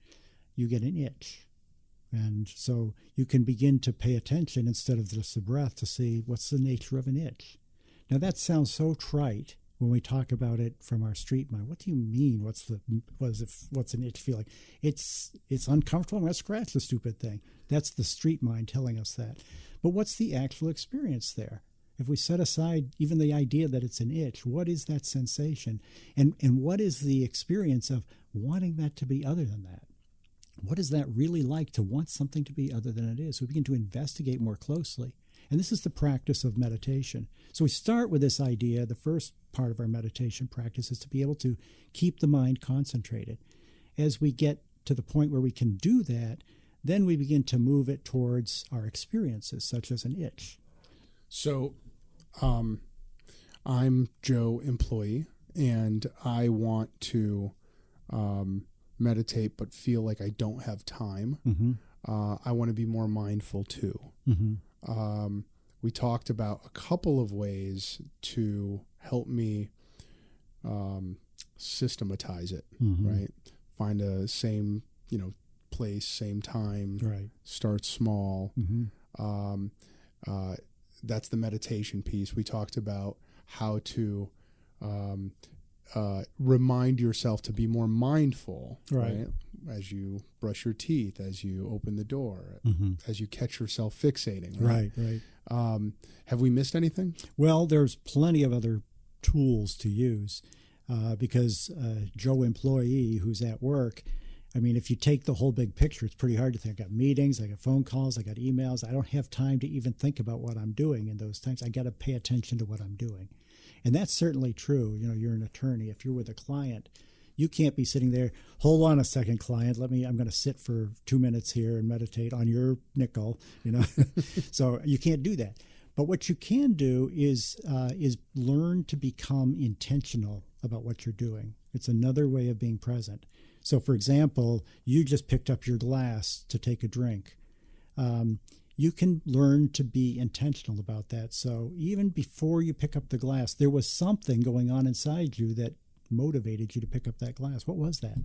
you get an itch. And so you can begin to pay attention instead of just the breath to see what's the nature of an itch. Now that sounds so trite when we talk about it from our street mind. What do you mean? What's an itch feel like? It's uncomfortable. I'm going to scratch the stupid thing. That's the street mind telling us that. But what's the actual experience there? If we set aside even the idea that it's an itch, what is that sensation? And what is the experience of wanting that to be other than that? What is that really like to want something to be other than it is? We begin to investigate more closely. And this is the practice of meditation. So we start with this idea. The first part of our meditation practice is to be able to keep the mind concentrated. As we get to the point where we can do that, then we begin to move it towards our experiences, such as an itch. So I'm Joe, employee, and I want to meditate but feel like I don't have time. Mm-hmm. I want to be more mindful too. Mm-hmm. We talked about a couple of ways to help me systematize it, right? Find a same, place, same time, right. Start small. Mm-hmm. That's the meditation piece. We talked about how to remind yourself to be more mindful, right? As you brush your teeth, as you open the door, as you catch yourself fixating. Right. Have we missed anything? Well, there's plenty of other tools to use because Joe employee who's at work, I mean, if you take the whole big picture, it's pretty hard to think. I got meetings, I got phone calls, I got emails. I don't have time to even think about what I'm doing in those times. I got to pay attention to what I'm doing. And that's certainly true. You're an attorney. If you're with a client, You can't be sitting there, hold on a second, client, I'm going to sit for 2 minutes here and meditate on your nickel, So you can't do that. But what you can do is learn to become intentional about what you're doing. It's another way of being present. So, for example, you just picked up your glass to take a drink. You can learn to be intentional about that. So even before you pick up the glass, there was something going on inside you that motivated you to pick up that glass. What was that?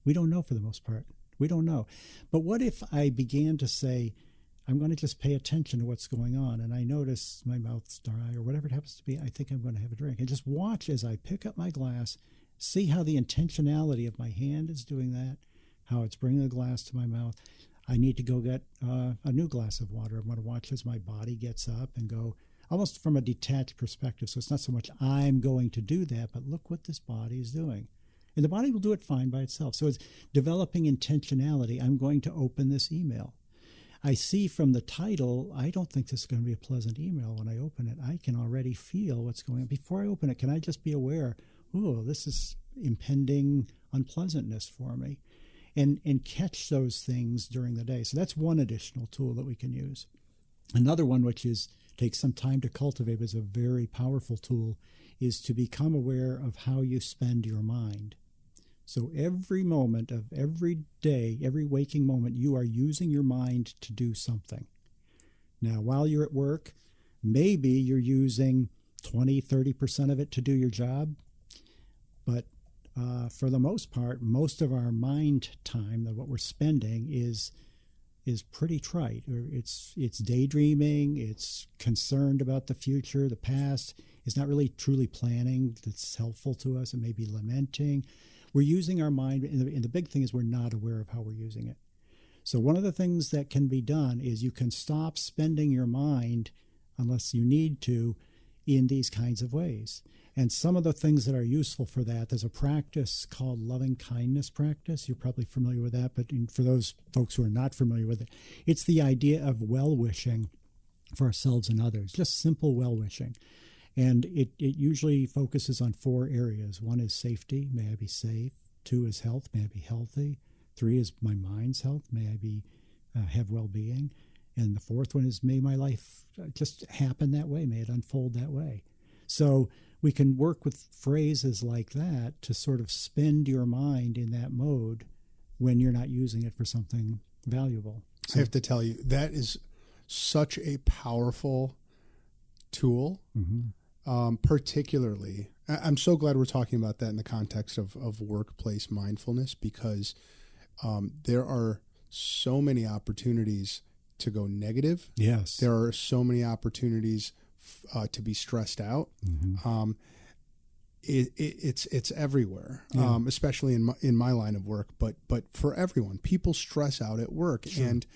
We don't know for the most part. We don't know. But what if I began to say, I'm going to just pay attention to what's going on, and I notice my mouth's dry or whatever it happens to be, I think I'm going to have a drink. And just watch as I pick up my glass, see how the intentionality of my hand is doing that, how it's bringing the glass to my mouth. I need to go get a new glass of water. I'm going to watch as my body gets up and go almost from a detached perspective. So it's not so much I'm going to do that, but look what this body is doing. And the body will do it fine by itself. So it's developing intentionality. I'm going to open this email. I see from the title, I don't think this is going to be a pleasant email when I open it. I can already feel what's going on. Before I open it, can I just be aware, this is impending unpleasantness for me? And catch those things during the day. So that's one additional tool that we can use. Another one, which takes some time to cultivate, but is a very powerful tool, is to become aware of how you spend your mind. So every moment of every day, every waking moment, you are using your mind to do something. Now, while you're at work, maybe you're using 20, 30% of it to do your job, but for the most part, most of our mind time, what we're spending, is pretty trite. Or it's daydreaming. It's concerned about the future, the past. It's not really truly planning that's helpful to us. It may be lamenting. We're using our mind, and the big thing is we're not aware of how we're using it. So one of the things that can be done is you can stop spending your mind, unless you need to, in these kinds of ways. And some of the things that are useful for that, there's a practice called loving kindness practice. You're probably familiar with that, but for those folks who are not familiar with it, it's the idea of well-wishing for ourselves and others, just simple well-wishing. And it usually focuses on 4 areas. 1 is safety, may I be safe. 2 is health, may I be healthy. 3 is my mind's health, may I be have well-being. And the 4th one is may my life just happen that way, may it unfold that way. So we can work with phrases like that to sort of spend your mind in that mode when you're not using it for something valuable. So, I have to tell you, that is such a powerful tool, particularly. I'm so glad we're talking about that in the context of workplace mindfulness, because there are so many opportunities to go negative. Yes. There are so many opportunities to be stressed out. It's everywhere, especially in my line of work, but for everyone. People stress out at work. Sure. And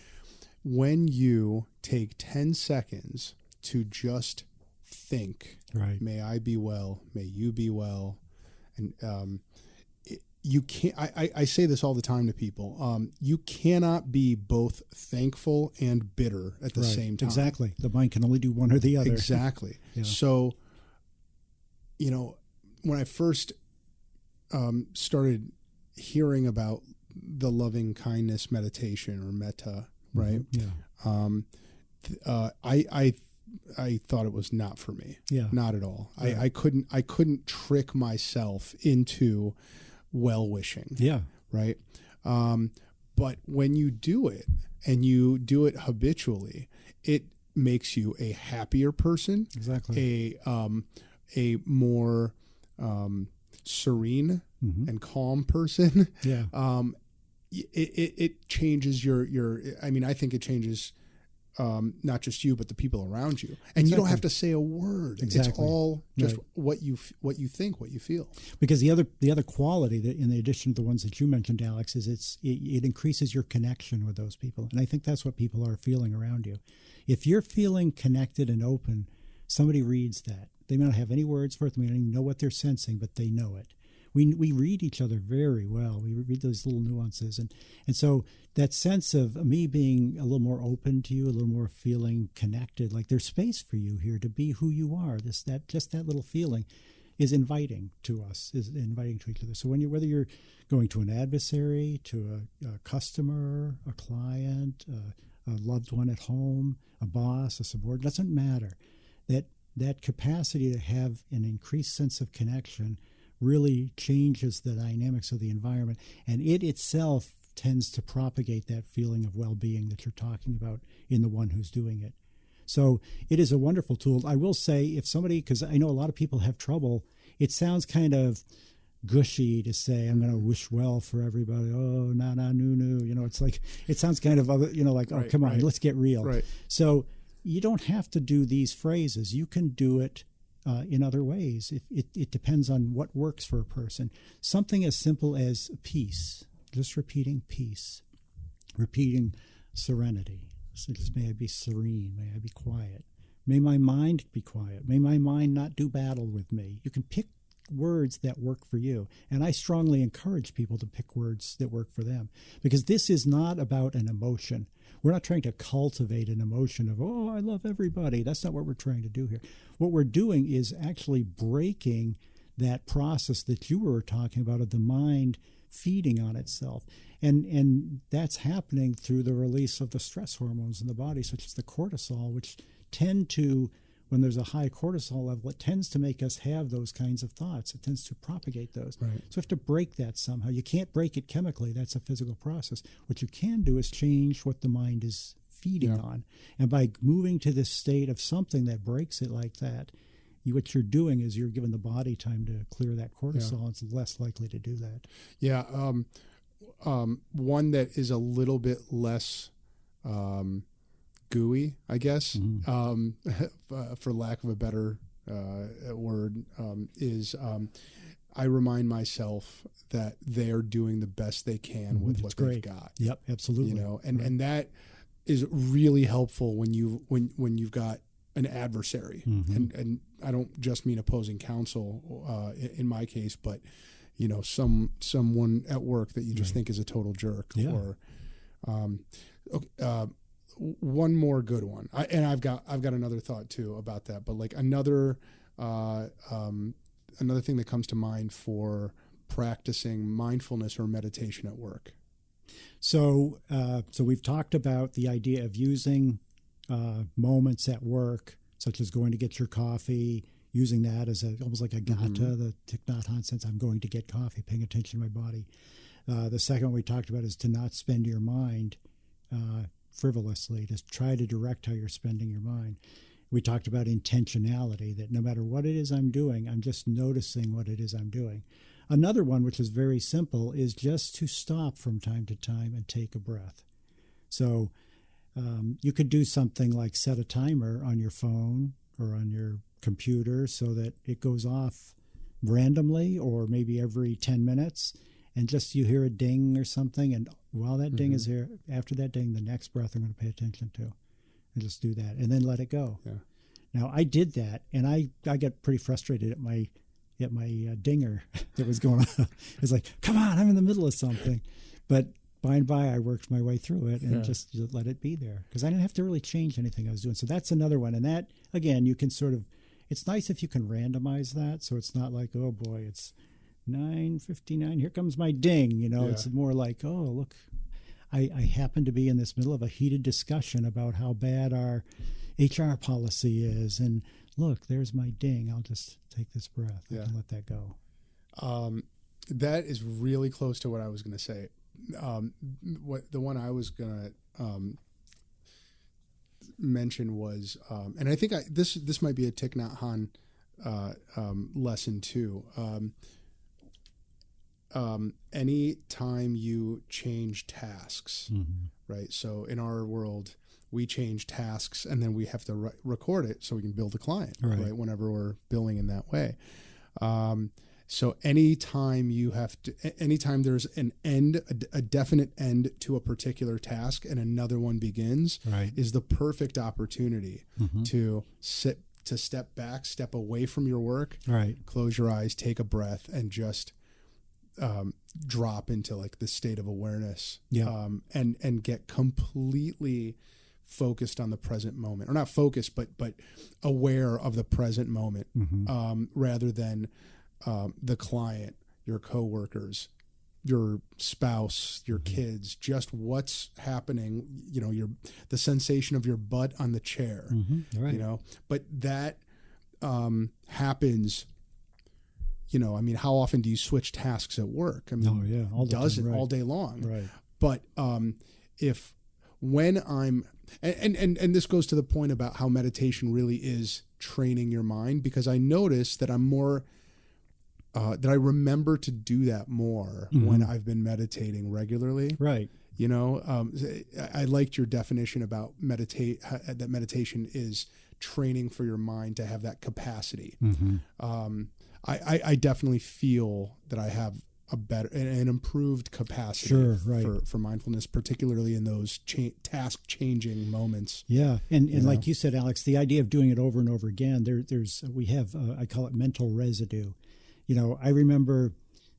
when you take 10 seconds to just think, right, may I be well, may you be well, and you can't. I say this all the time to people. You cannot be both thankful and bitter at the same time. Exactly. The mind can only do one or the other. Exactly. Yeah. So, when I first started hearing about the loving kindness meditation, or metta, right? Yeah. I thought it was not for me. Yeah. Not at all. Yeah. I couldn't trick myself into well-wishing. Yeah. Right. But when you do it, and you do it habitually, it makes you a happier person. Exactly. A more serene and calm person. Yeah. It changes your. I mean, I think it changes not just you, but the people around you. And you don't have to say a word. Exactly. It's all just what you think, what you feel. Because the other quality that, in addition to the ones that you mentioned, Alex, is it increases your connection with those people. And I think that's what people are feeling around you. If you're feeling connected and open, somebody reads that. They may not have any words for it. They may not even know what they're sensing, but they know it. We read each other very well. We read those little nuances. And so that sense of me being a little more open to you, a little more feeling connected, like there's space for you here to be who you are, just that little feeling, is inviting to us, is inviting to each other. So whether you're going to an adversary, to a customer, a client, a loved one at home, a boss, a subordinate, doesn't matter. That capacity to have an increased sense of connection really changes the dynamics of the environment, and it itself tends to propagate that feeling of well-being that you're talking about in the one who's doing it. So it is a wonderful tool. I will say, if somebody, because I know a lot of people have trouble, it sounds kind of gushy to say, I'm going to wish well for everybody. Oh, no. It's like, it sounds kind of, like, oh, come on, let's get real. Right. So you don't have to do these phrases. You can do it in other ways. It depends on what works for a person. Something as simple as peace, just repeating peace, repeating serenity. So just, may I be serene, may I be quiet. May my mind be quiet. May my mind not do battle with me. You can pick words that work for you. And I strongly encourage people to pick words that work for them, because this is not about an emotion. We're not trying to cultivate an emotion of, oh, I love everybody. That's not what we're trying to do here. What we're doing is actually breaking that process that you were talking about of the mind feeding on itself. And that's happening through the release of the stress hormones in the body, such as the cortisol, which tend to, when there's a high cortisol level, it tends to make us have those kinds of thoughts. It tends to propagate those. Right. So we have to break that somehow. You can't break it chemically. That's a physical process. What you can do is change what the mind is feeding on. And by moving to this state of something that breaks it like that, what you're doing is you're giving the body time to clear that cortisol. Yeah. It's less likely to do that. Yeah. One that is a little bit less gooey, I guess, for lack of a better word, is I remind myself that they're doing the best they can with what they've got. Yep, absolutely. And that is really helpful when you've got an adversary, and I don't just mean opposing counsel in my case, but someone at work that you just think is a total jerk. Yeah. Or one more good one, I've got another thought too about that, but like another thing that comes to mind for practicing mindfulness or meditation at work. So we've talked about the idea of using moments at work, such as going to get your coffee, using that as almost like a gata, the Thich Nhat Hanh sense, I'm going to get coffee, paying attention to my body. The second one we talked about is to not spend your mind frivolously, to try to direct how you're spending your mind. We talked about intentionality, that no matter what it is I'm doing, I'm just noticing what it is I'm doing. Another one, which is very simple, is just to stop from time to time and take a breath. So you could do something like set a timer on your phone or on your computer so that it goes off randomly, or maybe every 10 minutes, and just you hear a ding or something, and while that ding is here, after that ding, the next breath I'm going to pay attention to, and just do that, and then let it go. Yeah. Now, I did that, and I got pretty frustrated at my dinger that was going on. It's like, come on, I'm in the middle of something. But by and by, I worked my way through it and just let it be there, because I didn't have to really change anything I was doing. So that's another one. And that, again, you can sort of, it's nice if you can randomize that, so it's not like, oh boy, it's 9:59, here comes my ding. It's more like, oh, look, I happen to be in this middle of a heated discussion about how bad our HR policy is, and look, there's my ding. I'll just take this breath and let that go. That is really close to what I was going to say. The one I was going to mention was, and I think this might be a Thich Nhat Hanh lesson too. Any time you change tasks, right? So in our world, we change tasks and then we have to record it so we can bill the client, right? Whenever we're billing in that way. So anytime there's an end, a definite end to a particular task and another one begins, is the perfect opportunity to step back, step away from your work, close your eyes, take a breath, and just drop into like the state of awareness, and get completely focused on the present moment, or not focused, but aware of the present moment, rather than the client, your coworkers, your spouse, your kids, just what's happening, the sensation of your butt on the chair, Right. but that happens, how often do you switch tasks at work? I mean, all the time, right. all day long. Right. But when I'm, and this goes to the point about how meditation really is training your mind, because I notice that I'm more, that I remember to do that more when I've been meditating regularly. Right. I liked your definition about that meditation is training for your mind to have that capacity. I definitely feel that I have an improved capacity for mindfulness, particularly in those task changing moments. Yeah. And like you said, Alex, the idea of doing it over and over again, we have, I call it mental residue. I remember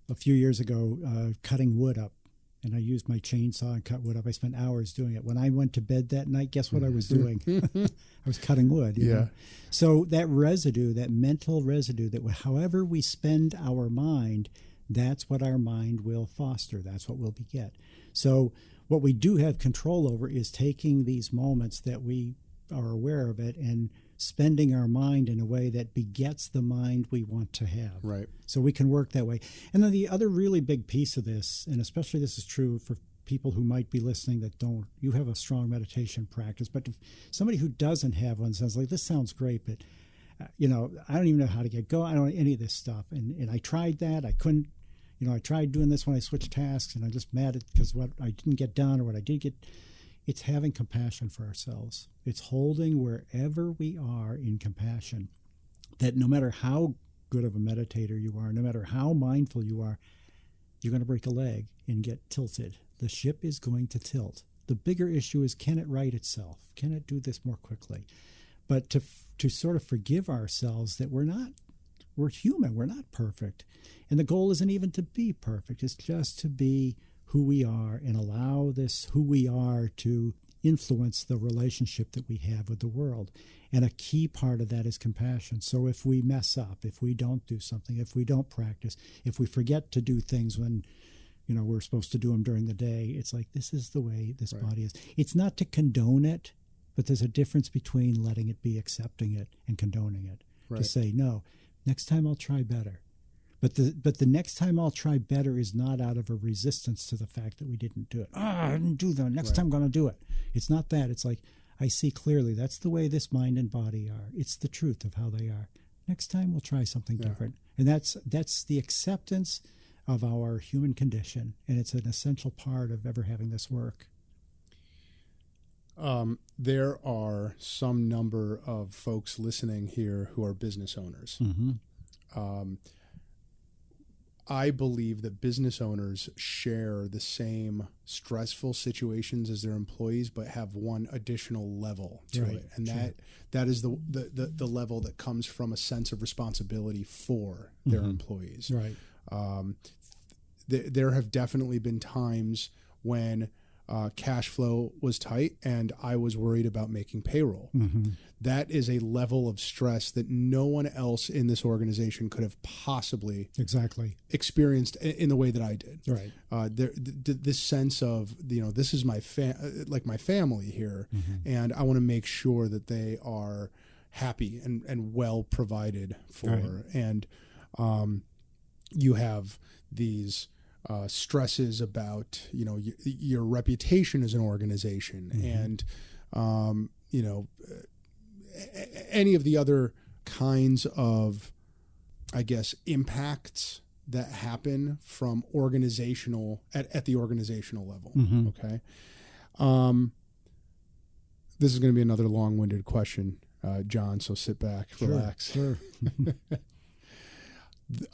a few years ago cutting wood up, and I used my chainsaw and cut wood up. I spent hours doing it. When I went to bed that night, guess what I was doing? I was cutting wood. You know? So that residue, that mental residue, that however we spend our mind, that's what our mind will foster. That's what we'll beget. So what we do have control over is taking these moments that we are aware of it and spending our mind in a way that begets the mind we want to have. Right. So we can work that way. And then the other really big piece of this, and especially this is true for people who might be listening that you have a strong meditation practice, but if somebody who doesn't have one says, like, this sounds great, but, I don't even know how to get going. I don't know any of this stuff. And I tried that. I couldn't, I tried doing this when I switched tasks, and I'm just mad at because what I didn't get done or what I did get. It's having compassion for ourselves. It's holding wherever we are in compassion, that no matter how good of a meditator you are, no matter how mindful you are, you're going to break a leg and get tilted. The ship is going to tilt. The bigger issue is, can it right itself? Can it do this more quickly? But to sort of forgive ourselves that we're human, we're not perfect. And the goal isn't even to be perfect. It's just to be who we are and allow this who we are to influence the relationship that we have with the world. And a key part of that is compassion. So if we mess up, if we don't do something, if we don't practice, if we forget to do things when we're supposed to do them during the day, it's like, this is the way this body is. It's not to condone it, but there's a difference between letting it be, accepting it, and condoning it. To say, no, next time I'll try better. But the next time I'll try better is not out of a resistance to the fact that we didn't do it. I didn't do that. Next time I'm going to do it. It's not that. It's like, I see clearly that's the way this mind and body are. It's the truth of how they are. Next time we'll try something different. And that's the acceptance of our human condition. And it's an essential part of ever having this work. There are some number of folks listening here who are business owners. I believe that business owners share the same stressful situations as their employees, but have one additional level to it. And that is the level that comes from a sense of responsibility for their employees. Right. There have definitely been times when cash flow was tight and I was worried about making payroll. That is a level of stress that no one else in this organization could have possibly experienced in the way that I did. Right. This sense of, this is my family here, and I want to make sure that they are happy and well provided for. And you have these stresses about your reputation as an organization, and any of the other kinds of, I guess, impacts that happen from organizational at the organizational level. Okay. This is going to be another long-winded question, John. So sit back, relax. Sure.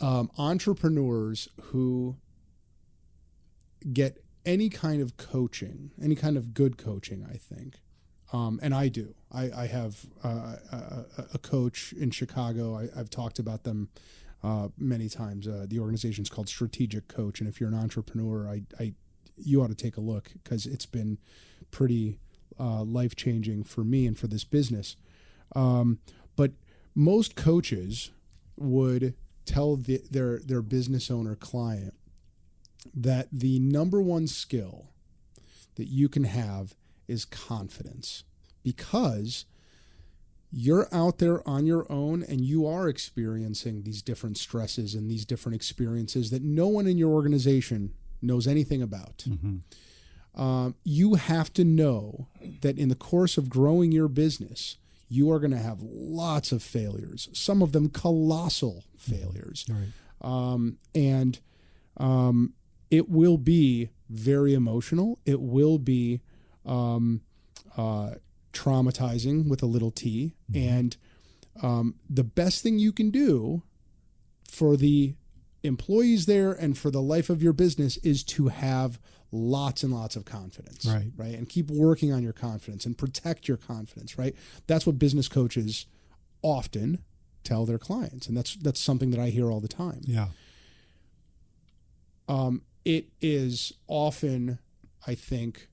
Entrepreneurs who get any kind of coaching, any kind of good coaching, I think. And I do. I have a coach in Chicago. I've talked about them many times. The organization's called Strategic Coach. And if you're an entrepreneur, you ought to take a look, because it's been pretty life-changing for me and for this business. But most coaches would tell their business owner client that the number one skill that you can have is confidence, because you're out there on your own and you are experiencing these different stresses and these different experiences that no one in your organization knows anything about. Mm-hmm. You have to know that in the course of growing your business, you are going to have lots of failures, some of them colossal failures. Right. And it will be very emotional. It will be traumatizing with a little t. Mm-hmm. And the best thing you can do for the employees there and for the life of your business is to have lots and lots of confidence, right? And keep working on your confidence and protect your confidence, right? That's what business coaches often tell their clients. And that's something that I hear all the time. Yeah. It is often, I think,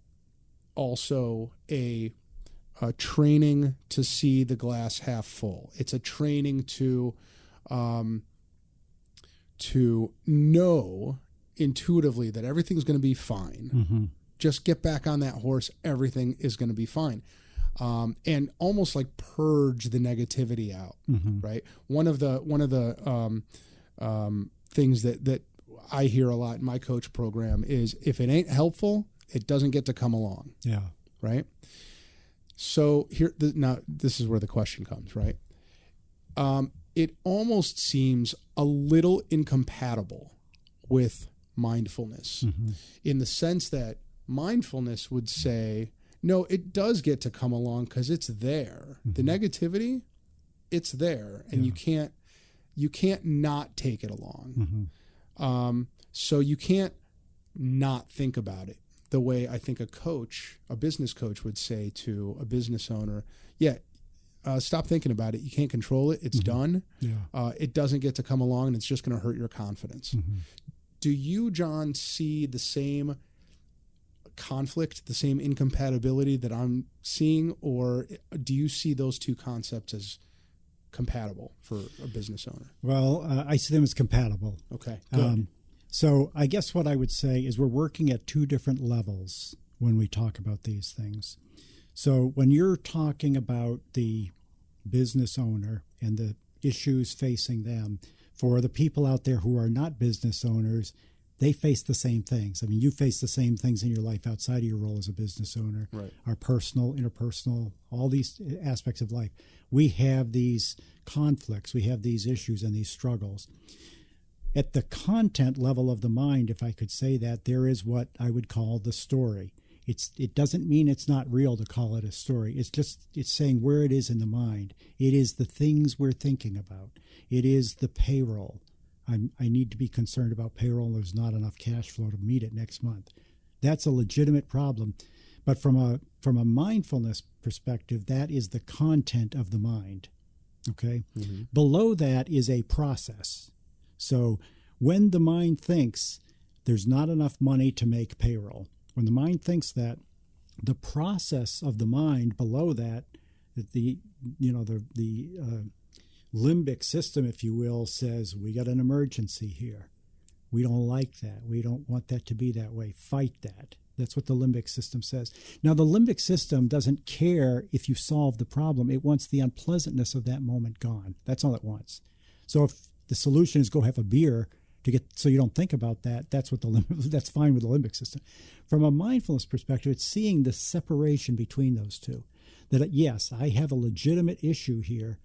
also a training to see the glass half full. It's a training to know intuitively that everything's going to be fine. Mm-hmm. Just get back on that horse. Everything is going to be fine. And almost like purge the negativity out, mm-hmm. right? One of the things that I hear a lot in my coach program is, if it ain't helpful, it doesn't get to come along. Yeah. Right. So now this is where the question comes, right? It almost seems a little incompatible with mindfulness, mm-hmm. in the sense that mindfulness would say, no, it does get to come along because it's there. Mm-hmm. The negativity, it's there, and you can't not take it along. Mm-hmm. So you can't not think about it the way I think a business coach would say to a business owner, stop thinking about it. You can't control it. It's mm-hmm. done. Yeah. It doesn't get to come along, and it's just going to hurt your confidence. Mm-hmm. Do you, John, see the same conflict, the same incompatibility that I'm seeing, or do you see those two concepts as compatible for a business owner? Well, I see them as compatible. Okay, good. So I guess what I would say is we're working at two different levels when we talk about these things. So when you're talking about the business owner and the issues facing them, for the people out there who are not business owners, they face the same things. I mean, you face the same things in your life outside of your role as a business owner, right? Our personal, interpersonal, all these aspects of life. We have these conflicts, we have these issues and these struggles. At the content level of the mind, if I could say that, there is what I would call the story. It doesn't mean it's not real to call it a story. It's saying where it is in the mind. It is the things we're thinking about. It is the payroll. I need to be concerned about payroll. There's not enough cash flow to meet it next month. That's a legitimate problem. But from a mindfulness perspective, that is the content of the mind. Okay? Mm-hmm. Below that is a process. So when the mind thinks there's not enough money to make payroll, when the mind thinks that, the process of the mind below that, the limbic system, if you will, says, we got an emergency here. We don't like that. We don't want that to be that way. Fight that. That's what the limbic system says. Now, the limbic system doesn't care if you solve the problem. It wants the unpleasantness of that moment gone. That's all it wants. So if the solution is go have a beer so you don't think about that, that's fine with the limbic system. From a mindfulness perspective, it's seeing the separation between those two. That, yes, I have a legitimate issue here.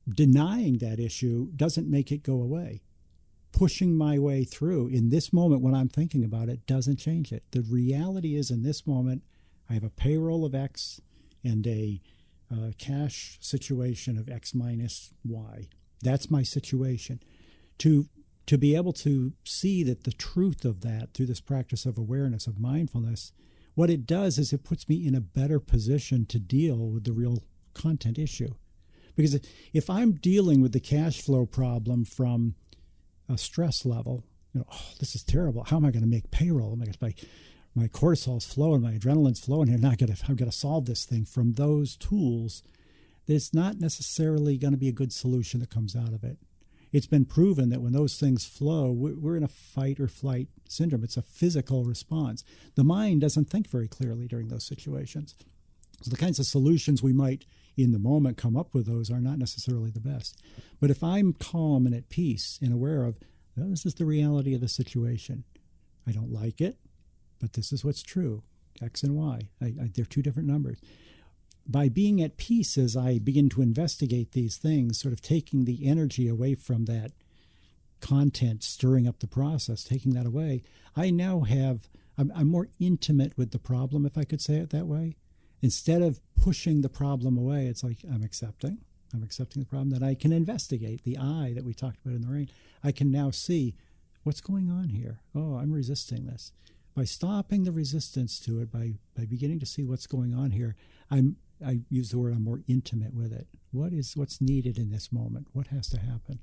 Denying that issue doesn't make it go away. Pushing my way through in this moment when I'm thinking about it doesn't change it. The reality is, in this moment, I have a payroll of X and a cash situation of X minus Y. That's my situation. To be able to see that the truth of that through this practice of awareness, of mindfulness, what it does is it puts me in a better position to deal with the real content issue. Because if I'm dealing with the cash flow problem from a stress level, this is terrible. How am I going to make payroll? Am I going to pay my cortisol's flowing, my adrenaline's flowing, and I've got to solve this thing from those tools, there's not necessarily going to be a good solution that comes out of it. It's been proven that when those things flow, we're in a fight or flight syndrome. It's a physical response. The mind doesn't think very clearly during those situations. So the kinds of solutions we might in the moment come up with, those are not necessarily the best. But if I'm calm and at peace and aware of, well, this is the reality of the situation. I don't like it, but this is what's true, X and Y. They're two different numbers. By being at peace as I begin to investigate these things, sort of taking the energy away from that content, stirring up the process, taking that away, I now I'm more intimate with the problem, if I could say it that way. Instead of pushing the problem away, it's like I'm accepting the problem, that I can investigate. The I that we talked about in the rain, I can now see what's going on here. Oh, I'm resisting this. By stopping the resistance to it, by beginning to see what's going on here, I use the word, I'm more intimate with it. What's needed in this moment? What has to happen?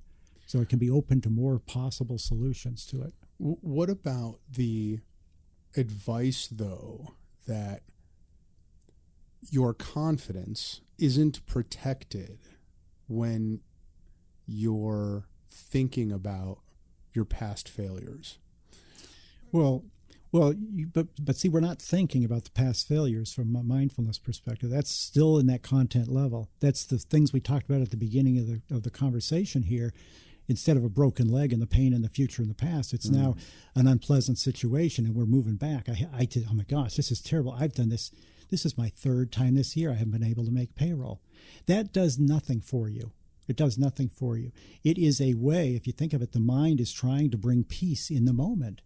So it can be open to more possible solutions to it. What about the advice, though, that your confidence isn't protected when you're thinking about your past failures? Well, but see, we're not thinking about the past failures from a mindfulness perspective. That's still in that content level. That's the things we talked about at the beginning of the conversation here. Instead of a broken leg and the pain in the future and the past, it's now an unpleasant situation, and we're moving back. I did, oh my gosh, this is terrible. I've done this. This is my third time this year I haven't been able to make payroll. That does nothing for you. It does nothing for you. It is a way, if you think of it, the mind is trying to bring peace in the moment.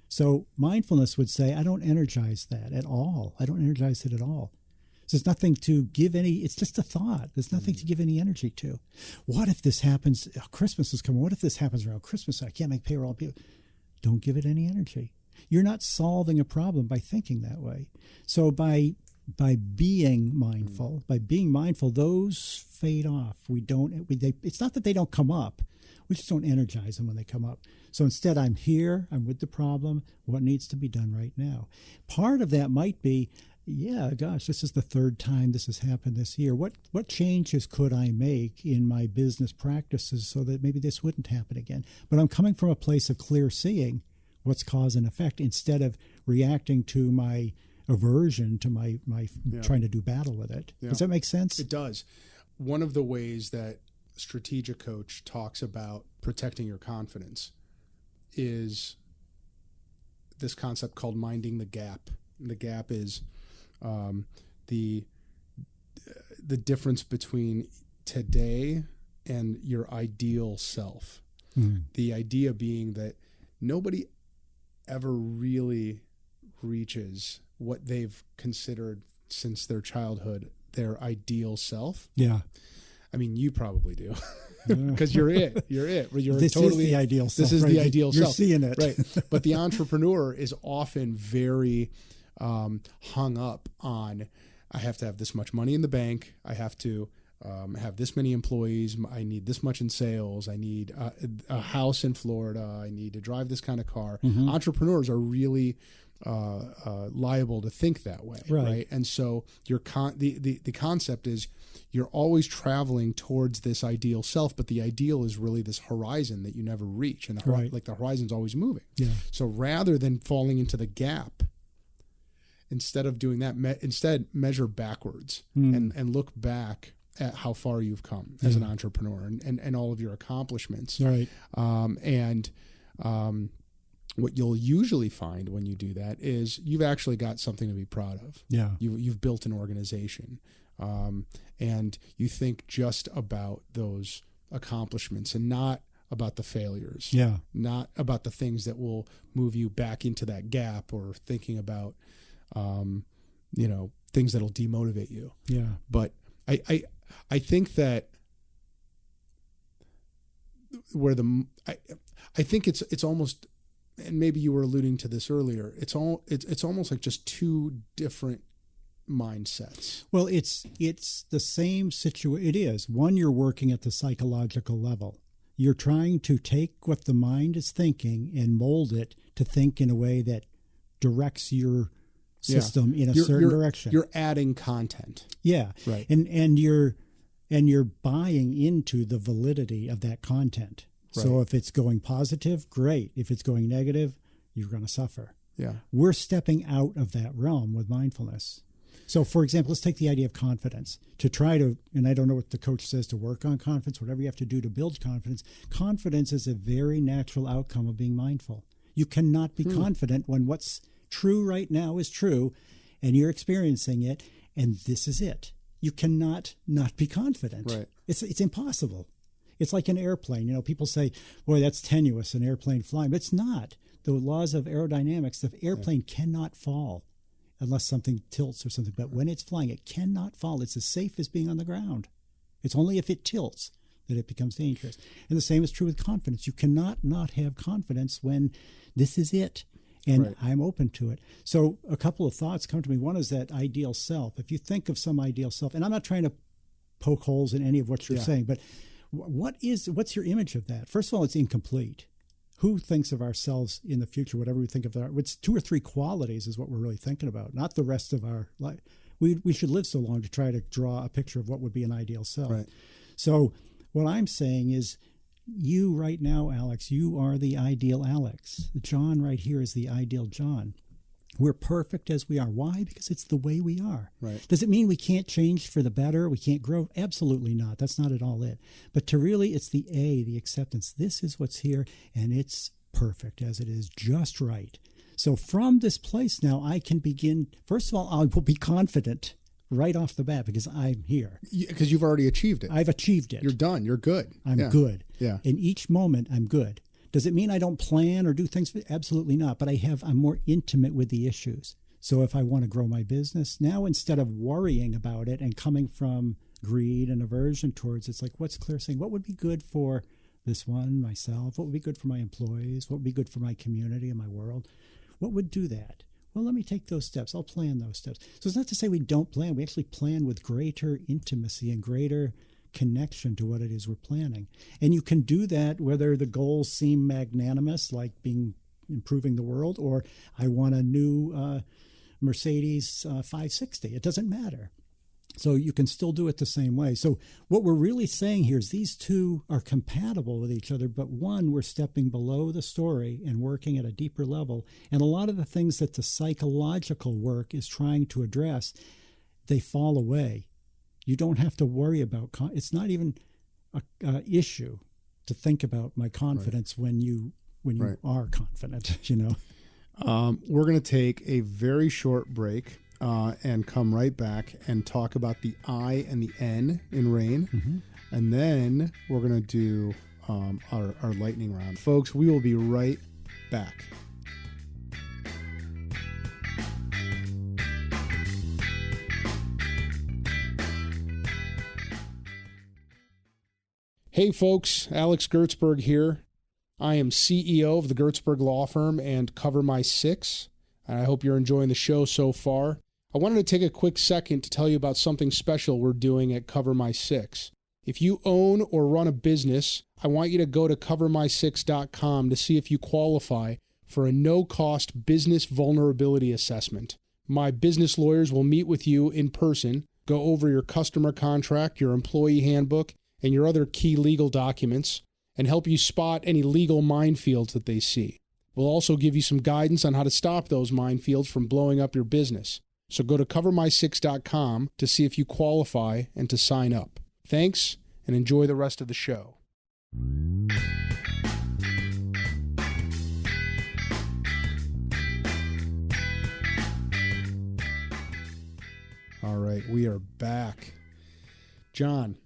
So mindfulness would say, I don't energize that at all. I don't energize it at all. So there's nothing to give any, it's just a thought. There's nothing to give any energy to. What if this happens? Oh, Christmas is coming. What if this happens around Christmas? I can't make payroll. Don't give it any energy. You're not solving a problem by thinking that way. So by being mindful, those fade off. It's not that they don't come up. We just don't energize them when they come up. So instead, I'm here, I'm with the problem, what needs to be done right now. Part of that might be, yeah, gosh, this is the third time this has happened this year. What changes could I make in my business practices so that maybe this wouldn't happen again? But I'm coming from a place of clear seeing what's cause and effect instead of reacting to my aversion to my trying to do battle with it. Yeah. Does that make sense? It does. One of the ways that Strategic Coach talks about protecting your confidence is this concept called minding the gap. And the gap is the difference between today and your ideal self. Mm. The idea being that nobody ever really reaches what they've considered since their childhood their ideal self. Yeah. I mean, you probably do, because you're it. This is the ideal self. This is the ideal self. You're seeing it. Right. But the entrepreneur is often very hung up on, I have to have this much money in the bank. I have to have this many employees. I need this much in sales. I need a house in Florida. I need to drive this kind of car. Mm-hmm. Entrepreneurs are really liable to think that way, right? And so the concept is you're always traveling towards this ideal self, but the ideal is really this horizon that you never reach, and the horizon's always moving. Yeah. So rather than falling into the gap, instead of doing that, instead measure backwards and look back at how far you've come as an entrepreneur and all of your accomplishments. Right. What you'll usually find when you do that is you've actually got something to be proud of. Yeah. You've built an organization, and you think just about those accomplishments and not about the failures. Yeah. Not about the things that will move you back into that gap, or thinking about, things that'll demotivate you. Yeah. But I think that I think it's almost, and maybe you were alluding to this earlier, it's almost like just two different mindsets. Well, it's the same situation. It is. One, you're working at the psychological level. You're trying to take what the mind is thinking and mold it to think in a way that directs your system in a certain direction. You're adding content. Yeah. Right. And you're buying into the validity of that content. Right. So if it's going positive, great. If it's going negative, you're going to suffer. Yeah. We're stepping out of that realm with mindfulness. So, for example, let's take the idea of confidence. To try to, and I don't know what the coach says to work on confidence, whatever you have to do to build confidence. Confidence is a very natural outcome of being mindful. You cannot be confident when what's true right now is true and you're experiencing it and this is it. You cannot not be confident. Right. It's impossible. It's like an airplane. You know, people say, boy, that's tenuous, an airplane flying. But it's not. The laws of aerodynamics, the airplane cannot fall unless something tilts or something. But when it's flying, it cannot fall. It's as safe as being on the ground. It's only if it tilts that it becomes dangerous. And the same is true with confidence. You cannot not have confidence when this is it. And I'm open to it. So a couple of thoughts come to me. One is that ideal self. If you think of some ideal self, and I'm not trying to poke holes in any of what you're saying, but what's your image of that? First of all, it's incomplete. Who thinks of ourselves in the future, whatever we think of that? It's 2 or 3 qualities is what we're really thinking about, not the rest of our life. We should live so long to try to draw a picture of what would be an ideal self. Right. So what I'm saying is, you right now, Alex, you are the ideal Alex. John right here is the ideal John. We're perfect as we are. Why? Because it's the way we are. Right. Does it mean we can't change for the better? We can't grow? Absolutely not. That's not at all it. But to really, it's the acceptance. This is what's here, and it's perfect as it is, just right. So from this place now, I can begin. First of all, I will be confident right off the bat because I'm here. Because you've already achieved it. I've achieved it. You're done. You're good. I'm good. Yeah. In each moment, I'm good. Does it mean I don't plan or do things? Absolutely not. But I'm more intimate with the issues. So if I want to grow my business, now instead of worrying about it and coming from greed and aversion towards, it's like, what's Claire saying? What would be good for this one, myself? What would be good for my employees? What would be good for my community and my world? What would do that? Well, let me take those steps. I'll plan those steps. So it's not to say we don't plan. We actually plan with greater intimacy and greater connection to what it is we're planning. And you can do that whether the goals seem magnanimous, like improving the world, or I want a new Mercedes 560. It doesn't matter. So you can still do it the same way. So what we're really saying here is these two are compatible with each other, but one, we're stepping below the story and working at a deeper level. And a lot of the things that the psychological work is trying to address, they fall away. You don't have to worry about, it's not even an issue to think about my confidence when you are confident, you know. We're going to take a very short break. And come right back and talk about the I and the N in RAIN. Mm-hmm. And then we're going to do our lightning round. Folks, we will be right back. Hey folks, Alex Gertzberg here. I am CEO of the Gertzberg Law Firm and Cover My Six. And I hope you're enjoying the show so far. I wanted to take a quick second to tell you about something special we're doing at Cover My Six. If you own or run a business, I want you to go to covermysix.com to see if you qualify for a no-cost business vulnerability assessment. My business lawyers will meet with you in person, go over your customer contract, your employee handbook, and your other key legal documents, and help you spot any legal minefields that they see. We'll also give you some guidance on how to stop those minefields from blowing up your business. So go to covermysix.com to see if you qualify and to sign up. Thanks, and enjoy the rest of the show. All right, we are back. John,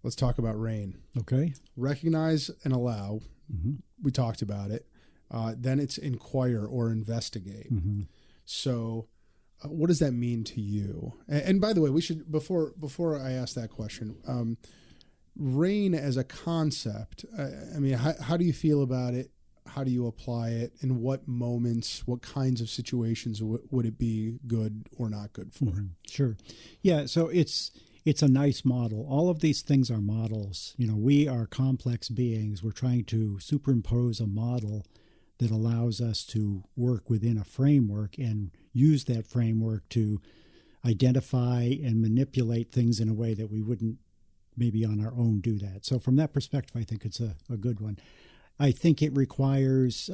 let's talk about RAIN. Okay. Recognize and allow. Mm-hmm. We talked about it. Then it's inquire or investigate. Mm-hmm. So what does that mean to you? And by the way, we should, before I ask that question, RAIN as a concept, I mean, how do you feel about it? How do you apply it? In what moments, what kinds of situations would it be good or not good for? Mm-hmm. Sure. Yeah, so it's a nice model. All of these things are models. You know, we are complex beings. We're trying to superimpose a model that allows us to work within a framework and use that framework to identify and manipulate things in a way that we wouldn't maybe on our own do that. So from that perspective, I think it's a good one. I think it requires,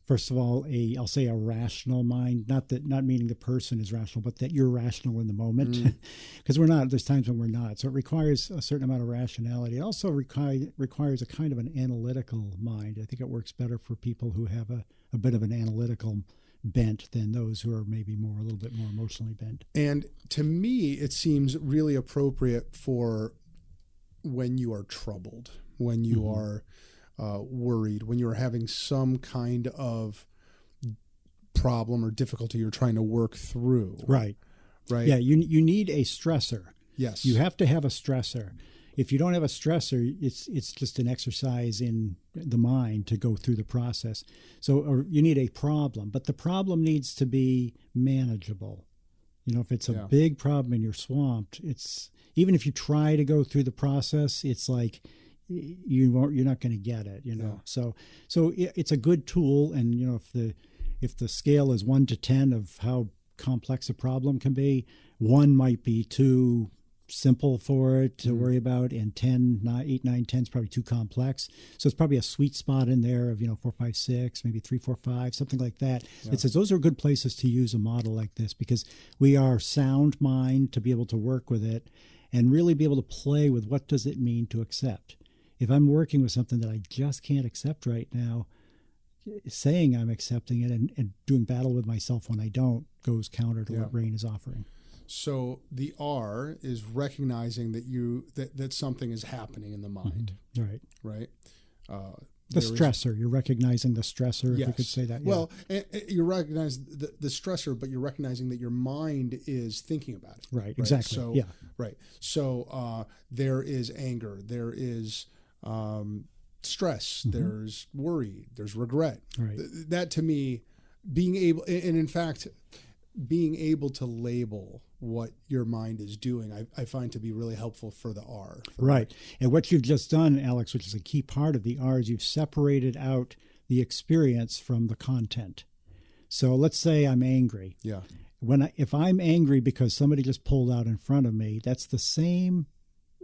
first of all, I'll say a rational mind, not meaning the person is rational, but that you're rational in the moment, because we're not. There's times when we're not. So it requires a certain amount of rationality. It also requires a kind of an analytical mind. I think it works better for people who have a bit of an analytical bent than those who are maybe a little bit more emotionally bent. And to me, it seems really appropriate for when you are troubled, when you are worried, when you're having some kind of problem or difficulty you're trying to work through. Right. Right. Yeah, you need a stressor. Yes. You have to have a stressor. If you don't have a stressor, it's just an exercise in the mind to go through the process. So you need a problem, but the problem needs to be manageable. If it's a big problem and you're swamped, even if you try to go through the process, it's like you're not going to get it. So it's a good tool, and if the scale is 1 to 10 of how complex a problem can be, 1 might be too simple for it to worry about, and 8, 9, 10 is probably too complex. So it's probably a sweet spot in there of 4, 5, 6, maybe 3, 4, 5, something like that. Yeah. It says those are good places to use a model like this, because we are sound mind to be able to work with it and really be able to play with what does it mean to accept. If I'm working with something that I just can't accept right now, saying I'm accepting it and doing battle with myself when I don't goes counter to what Rain is offering. So the R is recognizing that something is happening in the mind. Right. Right. The stressor. You're recognizing the stressor, if you could say that. Yeah. Well, you recognize the stressor, but you're recognizing that your mind is thinking about it. Right. Exactly. So, right. So there is anger. There is stress. There's worry. There's regret. Right. That to me, being able to label what your mind is doing, I find to be really helpful for the R. Right. And what you've just done, Alex, which is a key part of the R, is you've separated out the experience from the content. So let's say I'm angry. Yeah. If I'm angry because somebody just pulled out in front of me, that's the same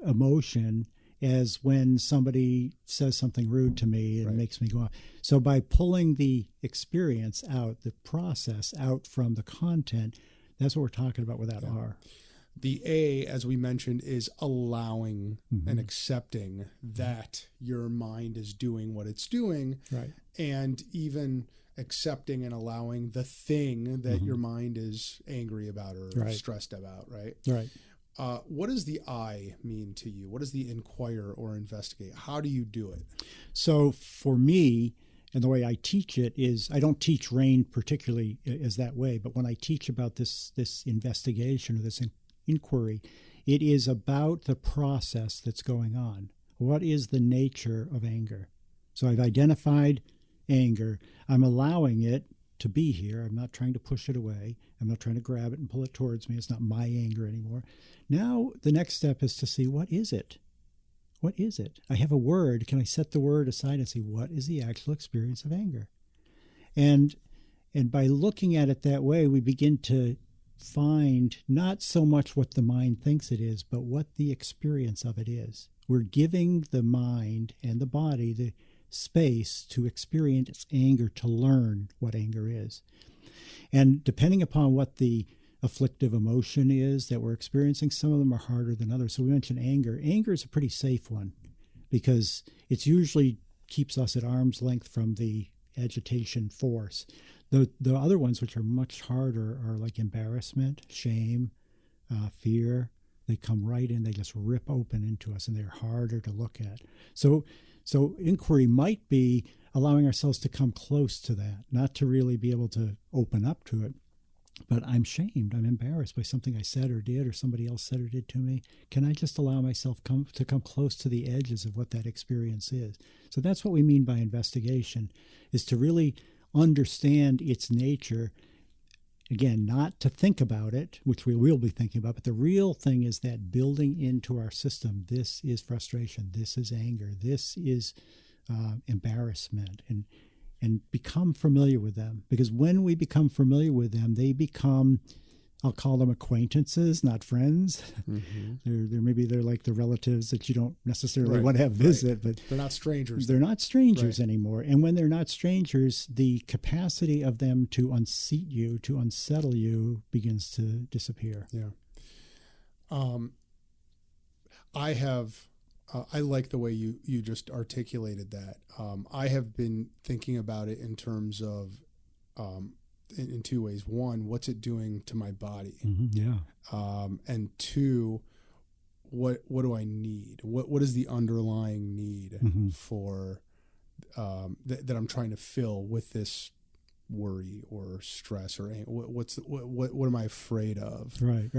emotion as when somebody says something rude to me and makes me go off. So by pulling the experience out, the process out from the content, that's what we're talking about with that R. The A, as we mentioned, is allowing and accepting that your mind is doing what it's doing. Right. And even accepting and allowing the thing that your mind is angry about or stressed about, right? Right. What does the I mean to you? What does the inquire or investigate? How do you do it? So for me, and the way I teach it is, I don't teach Rain particularly as that way, but when I teach about this investigation or this inquiry, it is about the process that's going on. What is the nature of anger? So I've identified anger. I'm allowing it to be here. I'm not trying to push it away. I'm not trying to grab it and pull it towards me. It's not my anger anymore. Now the next step is to see, what is it? What is it? I have a word. Can I set the word aside and see what is the actual experience of anger? And by looking at it that way, we begin to find not so much what the mind thinks it is, but what the experience of it is. We're giving the mind and the body the space to experience anger, to learn what anger is. And depending upon what the afflictive emotion is that we're experiencing, some of them are harder than others. So we mentioned anger. Anger is a pretty safe one because it's usually keeps us at arm's length from the agitation force. The other ones, which are much harder, are like embarrassment, shame, fear. They come right in. They just rip open into us, and they're harder to look at. So inquiry might be allowing ourselves to come close to that, not to really be able to open up to it. But I'm shamed, I'm embarrassed by something I said or did, or somebody else said or did to me. Can I just allow myself to come close to the edges of what that experience is? So that's what we mean by investigation, is to really understand its nature. Again, not to think about it, which we will be thinking about, but the real thing is that building into our system, this is frustration, this is anger, this is embarrassment. and become familiar with them. Because when we become familiar with them, they become, I'll call them acquaintances, not friends. Maybe they're like the relatives that you don't necessarily want to have visit, but they're not strangers. They're not strangers anymore. And when they're not strangers, the capacity of them to unseat you, to unsettle you, begins to disappear. Yeah. I like the way you just articulated that. I have been thinking about it in terms of, in two ways. One, what's it doing to my body? And two, what do I need? What is the underlying need for that I'm trying to fill with this worry or stress or what am I afraid of? Right.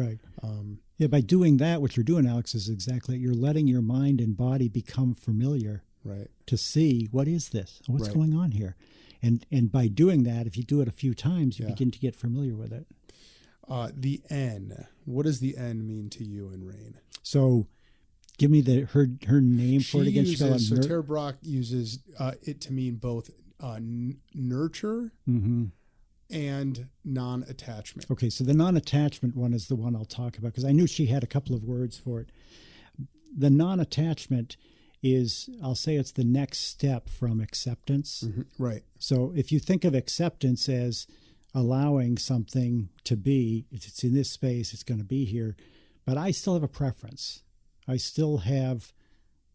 By doing that, what you're doing, Alex, is exactly, you're letting your mind and body become familiar. Right. To see, what is this? What's going on here? And by doing that, if you do it a few times, you begin to get familiar with it. The N. What does the N mean to you in Rain? So give me her name for it again. So Tara Brach uses it to mean both nurture and non-attachment. Okay, so the non-attachment one is the one I'll talk about, because I knew she had a couple of words for it. The non-attachment is, I'll say it's the next step from acceptance. Right. So if you think of acceptance as allowing something to be, it's in this space, it's going to be here, but I still have a preference. I still have,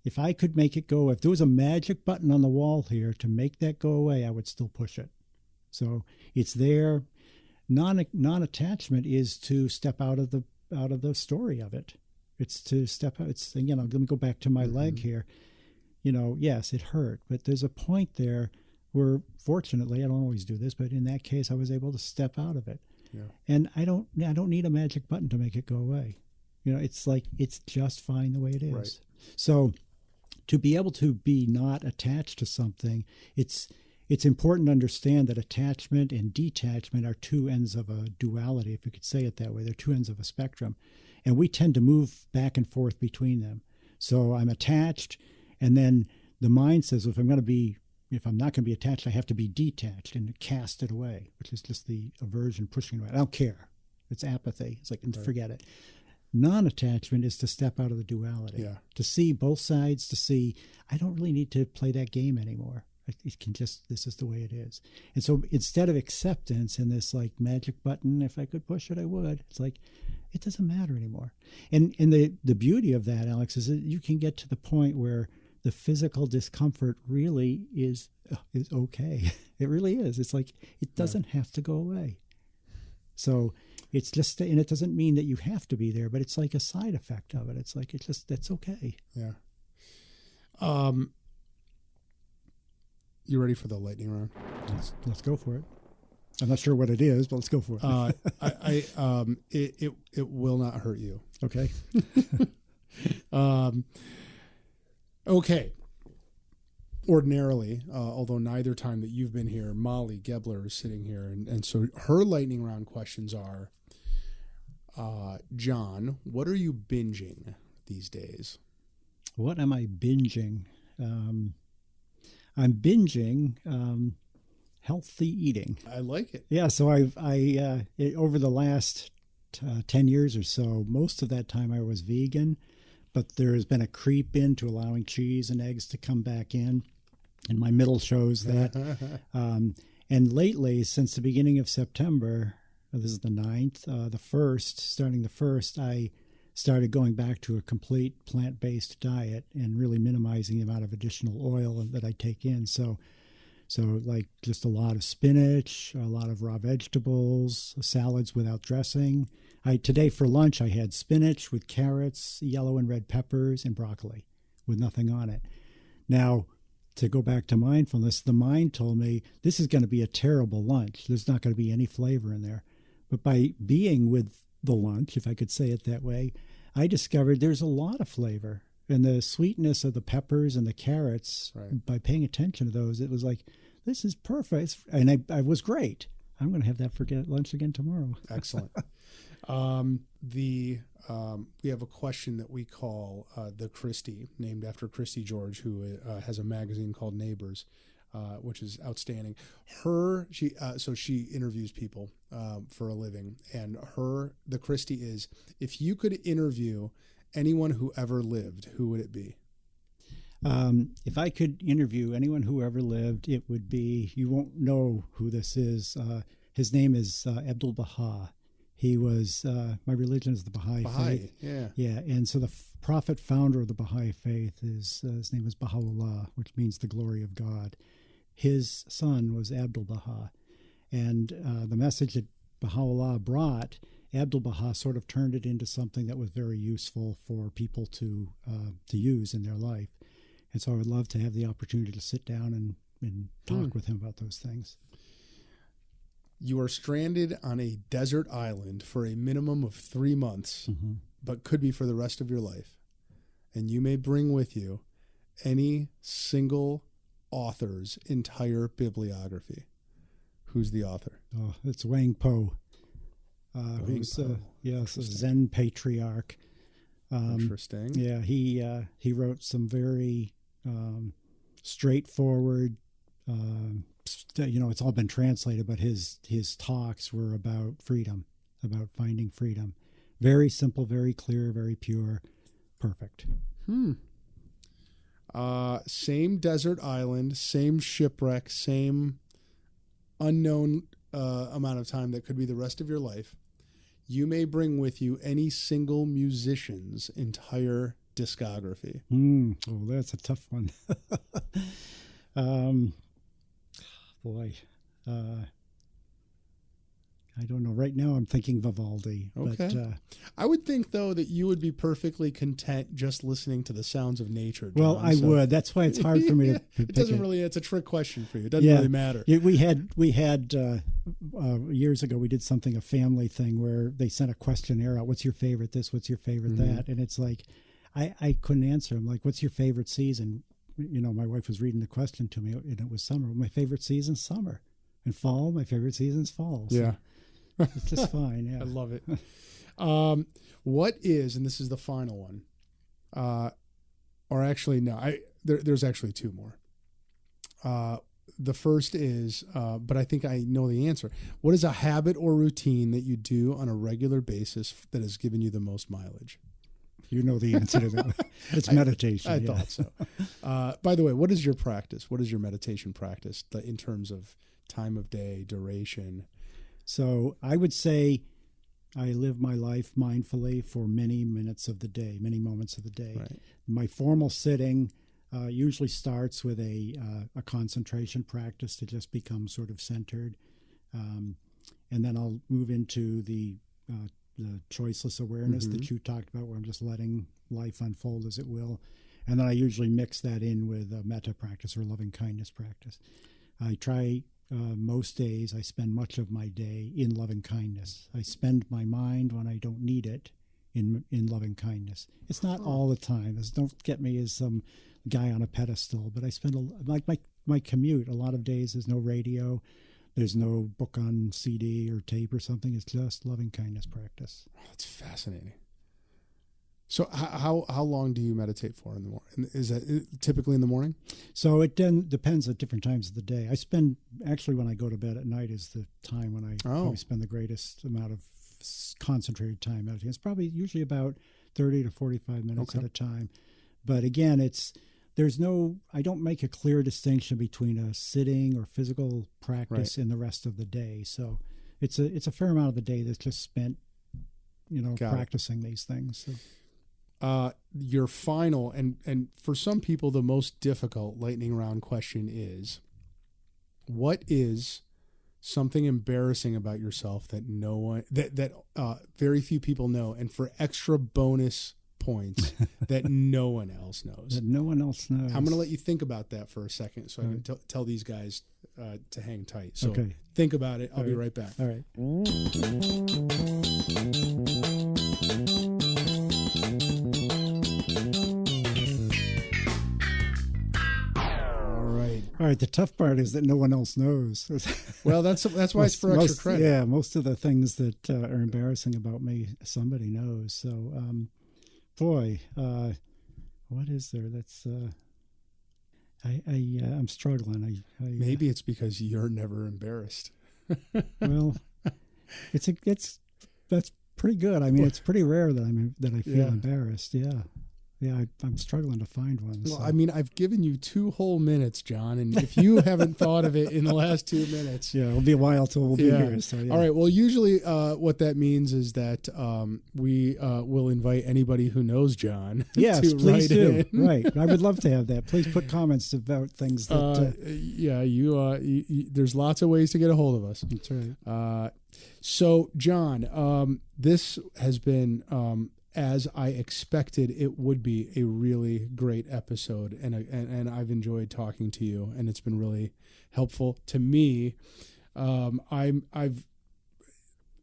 if I could make it go, if there was a magic button on the wall here to make that go away, I would still push it. So it's there. Non-attachment is to step out of the story of it. It's to step out. It's, again, let me go back to my leg here. Yes, it hurt, but there's a point there where, fortunately, I don't always do this, but in that case, I was able to step out of it. Yeah. And I don't need a magic button to make it go away. It's like, it's just fine the way it is. Right. So to be able to be not attached to something, it's important to understand that attachment and detachment are two ends of a duality, if you could say it that way. They're two ends of a spectrum. And we tend to move back and forth between them. So I'm attached, and then the mind says, if I'm not going to be attached, I have to be detached and cast it away, which is just the aversion, pushing it away. I don't care. It's apathy. It's like, forget it. Non-attachment is to step out of the duality, to see both sides, to see, I don't really need to play that game anymore. It can just, this is the way it is. And so instead of acceptance and this like magic button, if I could push it, I would. It's like, it doesn't matter anymore. And the beauty of that, Alex, is that you can get to the point where the physical discomfort really is okay. It really is. It's like, it doesn't have to go away. So it's just, and it doesn't mean that you have to be there, but it's like a side effect of it. It's like, that's okay. Yeah. You ready for the lightning round? Let's go for it. I'm not sure what it is, but let's go for it. It will not hurt you. Okay. Okay. Ordinarily, although neither time that you've been here, Molly Gebler is sitting here, and so her lightning round questions are, John, what are you binging these days? What am I binging? I'm binging healthy eating. I like it. Yeah, so I over the last 10 years or so, most of that time I was vegan, but there has been a creep into allowing cheese and eggs to come back in, and my middle shows that. And lately, since the beginning of September, this is the 9th, starting the 1st, I started going back to a complete plant-based diet and really minimizing the amount of additional oil that I take in. So like just a lot of spinach, a lot of raw vegetables, salads without dressing. Today for lunch, I had spinach with carrots, yellow and red peppers, and broccoli with nothing on it. Now, to go back to mindfulness, the mind told me this is going to be a terrible lunch. There's not going to be any flavor in there. But by being with the lunch, if I could say it that way, I discovered there's a lot of flavor. And the sweetness of the peppers and the carrots, by paying attention to those, it was like, this is perfect. And I was great. I'm going to have that for lunch again tomorrow. Excellent. We have a question that we call the Christie, named after Christy George, who has a magazine called Neighbors. which is outstanding. She interviews people for a living, and the Christy is, if you could interview anyone who ever lived, who would it be? If I could interview anyone who ever lived, it would be, you won't know who this is. His name is Abdul Baha. He was, my religion is the Baha'i faith. Yeah. Yeah. And so the prophet founder of the Baha'i faith his name is Baha'u'llah, which means the glory of God. His son was Abdul Baha. And the message that Baha'u'llah brought, Abdul Baha sort of turned it into something that was very useful for people to use in their life. And so I would love to have the opportunity to sit down and talk with him about those things. You are stranded on a desert island for a minimum of 3 months, but could be for the rest of your life. And you may bring with you any single author's entire bibliography. Who's the author? Oh, it's Wang Po. Who's a Zen patriarch. Interesting. Yeah, he wrote some very straightforward. It's all been translated, but his talks were about freedom, about finding freedom. Very simple, very clear, very pure, perfect. Same desert island, same shipwreck, same unknown amount of time that could be the rest of your life. You may bring with you any single musician's entire discography. Oh, that's a tough one. Boy, I don't know. Right now I'm thinking Vivaldi. Okay. But, I would think, though, that you would be perfectly content just listening to the sounds of nature, John. Well, I would. That's why it's hard for me to pick it doesn't really, it's a trick question for you. It doesn't really matter. We had years ago, we did a family thing where they sent a questionnaire out. What's your favorite this? What's your favorite that? And it's like, I couldn't answer. I'm like, what's your favorite season? My wife was reading the question to me, and it was summer. My favorite season's summer. And fall, my favorite season's fall. So yeah. It's just fine, yeah. I love it. What is, and this is the final one, or actually, no, there's actually two more. The first is, but I think I know the answer. What is a habit or routine that you do on a regular basis that has given you the most mileage? You know the answer to that. It's meditation. I thought so. By the way, what is your practice? What is your meditation practice in terms of time of day, duration? So I would say I live my life mindfully for many minutes of the day, many moments of the day. Right. My formal sitting usually starts with a concentration practice to just become sort of centered. And then I'll move into the choiceless awareness that you talked about, where I'm just letting life unfold as it will. And then I usually mix that in with a metta practice or loving kindness practice. I try most days, I spend much of my day in loving kindness. I spend my mind when I don't need it in loving kindness. It's not all the time. Don't get me as some guy on a pedestal, but I spend my commute. A lot of days there's no radio. There's no book on CD or tape or something. It's just loving kindness practice. Oh, that's fascinating. So how long do you meditate for in the morning? Is that typically in the morning? So it depends at different times of the day. I spend, actually when I go to bed at night is the time when I probably spend the greidest amount of concentrated time meditating. It's probably usually about 30 to 45 minutes at a time. But again, I don't make a clear distinction between a sitting or physical practice in the rest of the day. So it's a fair amount of the day that's just spent, practicing these things. So. Your final, and for some people, the most difficult lightning round question is, what is something embarrassing about yourself that very few people know, and for extra bonus points that no one else knows? That no one else knows. I'm going to let you think about that for a second so I can tell these guys to hang tight. So think about it. I'll be right back. All right. All right. The tough part is that no one else knows. Well, that's why it's for extra credit. Yeah, most of the things that are embarrassing about me, somebody knows. So, what is there? That's I'm struggling. Maybe it's because you're never embarrassed. Well, that's pretty good. I mean, it's pretty rare that I feel embarrassed. Yeah, I'm struggling to find one. Well, so. I mean, I've given you 2 whole minutes, John, and if you haven't thought of it in the last 2 minutes, it'll be a while till we'll be here. So, All right. Well, usually, what that means is that we will invite anybody who knows John. Yes, to please do. In. Right, I would love to have that. Please put comments about things that. You there's lots of ways to get a hold of us. That's right. So, John, this has been. As I expected, it would be a really great episode, and I've enjoyed talking to you, and it's been really helpful to me. I've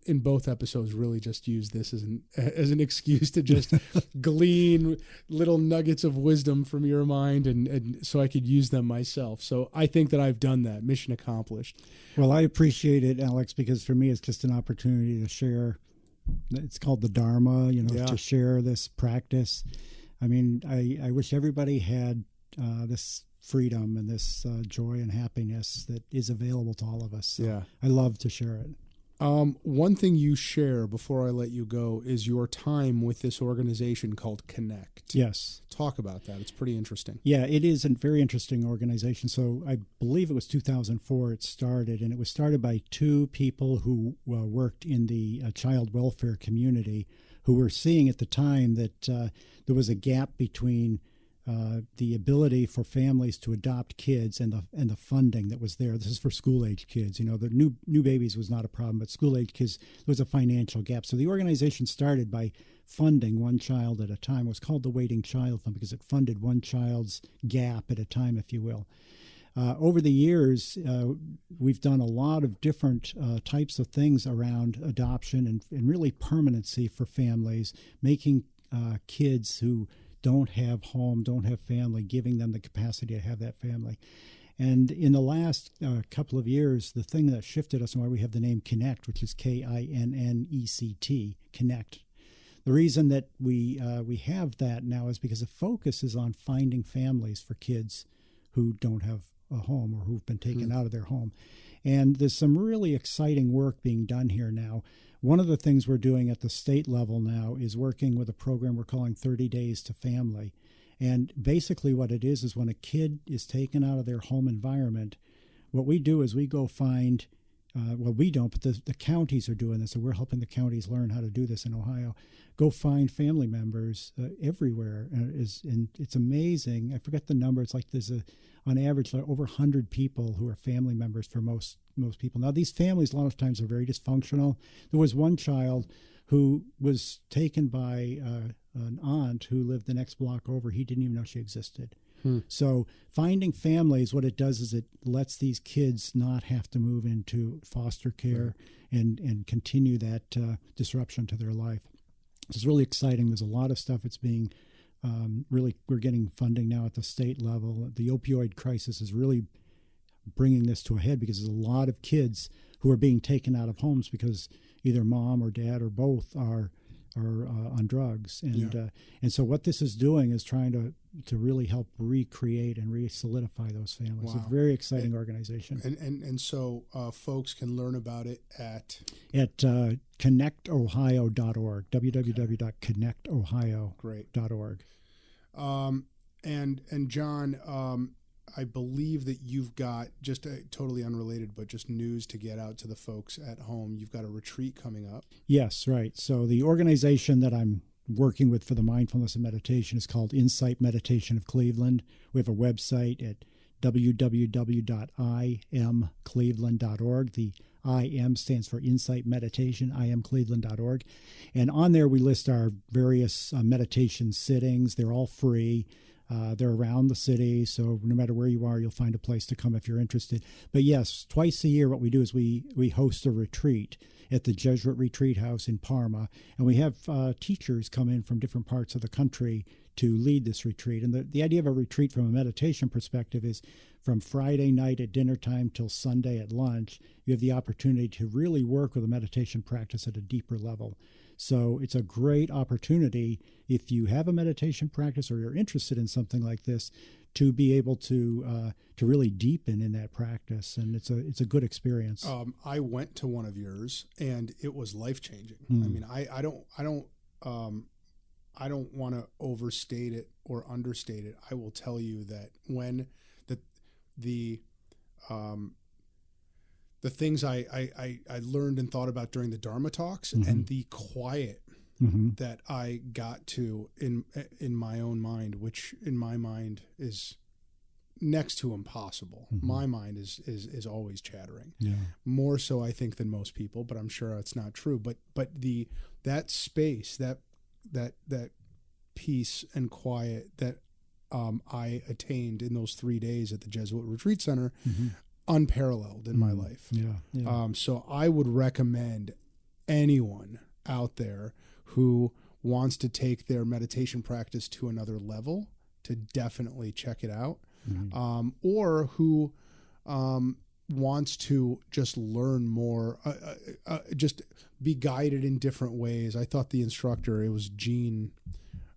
in both episodes really just used this as an excuse to just glean little nuggets of wisdom from your mind, and so I could use them myself. So I think that I've done that. Mission accomplished. Well, I appreciate it, Alex, because for me it's just an opportunity to share. It's called the Dharma, to share this practice. I mean, I wish everybody had this freedom and this joy and happiness that is available to all of us. So I love to share it. One thing you share before I let you go is your time with this organization called Connect. Yes. Talk about that. It's pretty interesting. Yeah, it is a very interesting organization. So I believe it was 2004 it started, and it was started by 2 people who worked in the child welfare community who were seeing at the time that there was a gap between the ability for families to adopt kids and the funding that was there. This is for school-age kids. The new babies was not a problem, but school-age kids, there was a financial gap. So the organization started by funding one child at a time. It was called the Waiting Child Fund because it funded one child's gap at a time, if you will. Over the years, we've done a lot of different types of things around adoption and really permanency for families, making kids who don't have home, don't have family, giving them the capacity to have that family. And in the last couple of years, the thing that shifted us and why we have the name Connect, which is KINNECT, Connect. The reason that we have that now is because the focus is on finding families for kids who don't have a home or who've been taken out of their home. And there's some really exciting work being done here now. One of the things we're doing at the state level now is working with a program we're calling 30 Days to Family. And basically what it is when a kid is taken out of their home environment, what we do is we go find, we don't, but the counties are doing this, so we're helping the counties learn how to do this in Ohio. Go find family members everywhere. And it's amazing. I forget the number. It's like there's on average like over 100 people who are family members for most people. Now, these families a lot of times are very dysfunctional. There was one child who was taken by an aunt who lived the next block over. He didn't even know she existed. So finding families, what it does is it lets these kids not have to move into foster care and continue that disruption to their life. It's really exciting. There's a lot of stuff that's being we're getting funding now at the state level. The opioid crisis is really bringing this to a head because there's a lot of kids who are being taken out of homes because either mom or dad or both are on drugs. And so what this is doing is trying to really help recreate and re-solidify those families. Wow. It's a very exciting organization. And so folks can learn about it at connectohio.org, www.connectohio.org. And John, I believe that you've got just totally unrelated, but just news to get out to the folks at home. You've got a retreat coming up. Yes, right. So the organization that I'm working with for the mindfulness and meditation is called Insight Meditation of Cleveland. We have a website at www.imcleveland.org. The IM stands for Insight Meditation, imcleveland.org. And on there we list our various meditation sittings. They're all free. They're around the city, so no matter where you are, you'll find a place to come if you're interested. But yes, twice a year what we do is we host a retreat at the Jesuit Retreat House in Parma, and we have teachers come in from different parts of the country to lead this retreat. And the idea of a retreat from a meditation perspective is from Friday night at dinner time till Sunday at lunch, you have the opportunity to really work with a meditation practice at a deeper level. So it's a great opportunity if you have a meditation practice or you're interested in something like this to be able to really deepen in that practice, and it's a good experience. I went to one of yours, and it was life changing. I mean, I don't want to overstate it or understate it. I will tell you that when the things I learned and thought about during the Dharma talks, and the quiet that I got to in my own mind, which in my mind is next to impossible. My mind is always chattering. More so, I think, than most people, but I'm sure it's not true. But that space, that peace and quiet that I attained in those 3 days at the Jesuit Retreat Center, unparalleled in my life. So I would recommend anyone out there who wants to take their meditation practice to another level to definitely check it out, or who wants to just learn more, just be guided in different ways. I thought the instructor, it was Jean.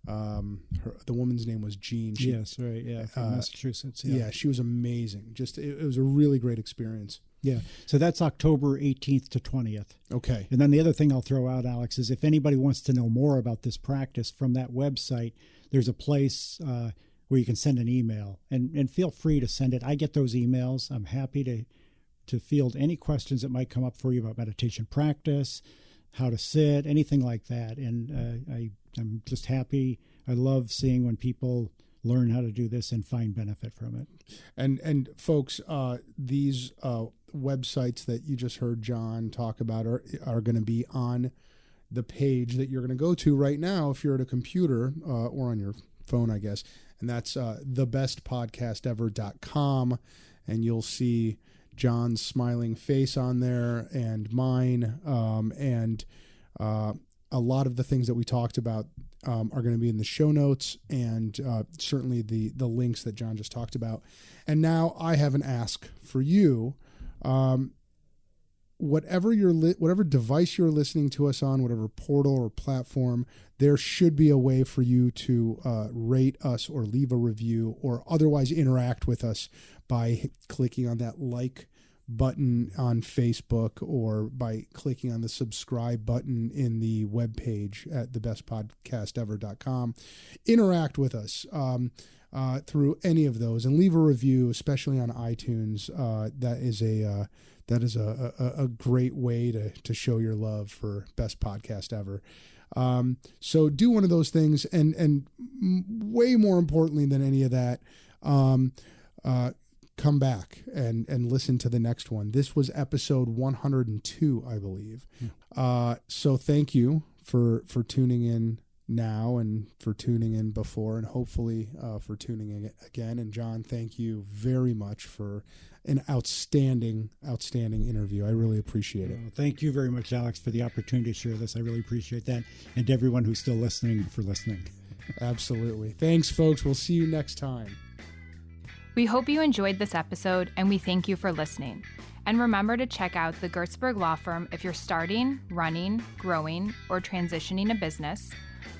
The woman's name was Jean. Yes, right. Yeah, from Massachusetts. Yeah, she was amazing. Just it was a really great experience. Yeah. So that's October 18th to 20th. Okay. And then the other thing I'll throw out, Alex, is if anybody wants to know more about this practice, from that website, there's a place where you can send an email, and feel free to send it. I get those emails. I'm happy to field any questions that might come up for you about meditation practice, how to sit, anything like that. And I'm just happy. I love seeing when people learn how to do this and find benefit from it. And folks, these websites that you just heard John talk about are going to be on the page that you're going to go to right now if you're at a computer or on your phone, I guess. And that's thebestpodcastever.com. And you'll see John's smiling face on there and mine. And a lot of the things that we talked about are going to be in the show notes, and certainly the links that John just talked about. And now I have an ask for you. Whatever device you're listening to us on, whatever portal or platform, there should be a way for you to rate us or leave a review or otherwise interact with us by clicking on that like button on Facebook or by clicking on the subscribe button in the webpage at thebestpodcastever.com. Interact with us through any of those and leave a review, especially on iTunes. That is a great way to show your love for Best Podcast Ever. So do one of those things, and way more importantly than any of that, come back and listen to the next one. This was episode 102, I believe. So thank you for tuning in now and for tuning in before, and hopefully for tuning in again. And John, thank you very much for an outstanding interview. I really appreciate it. Thank you very much, Alex, for the opportunity to share this. I really appreciate that. And to everyone who's still listening, for listening. Absolutely. Thanks, folks. We'll see you next time. We hope you enjoyed this episode, and we thank you for listening. And remember to check out the Gertzberg Law Firm if you're starting, running, growing, or transitioning a business,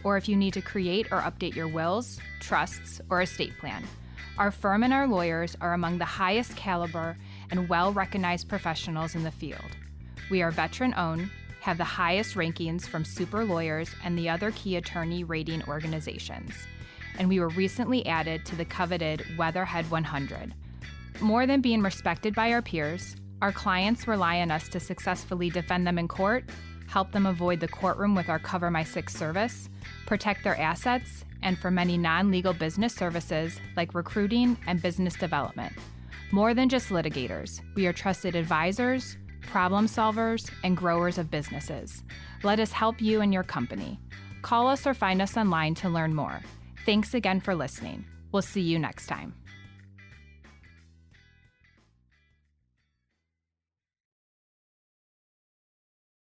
or if you need to create or update your wills, trusts, or estate plan. Our firm and our lawyers are among the highest caliber and well-recognized professionals in the field. We are veteran-owned, have the highest rankings from Super Lawyers and the other key attorney rating organizations. And we were recently added to the coveted Weatherhead 100. More than being respected by our peers, our clients rely on us to successfully defend them in court, help them avoid the courtroom with our Cover My Six service, protect their assets, and for many non-legal business services like recruiting and business development. More than just litigators, we are trusted advisors, problem solvers, and growers of businesses. Let us help you and your company. Call us or find us online to learn more. Thanks again for listening. We'll see you next time.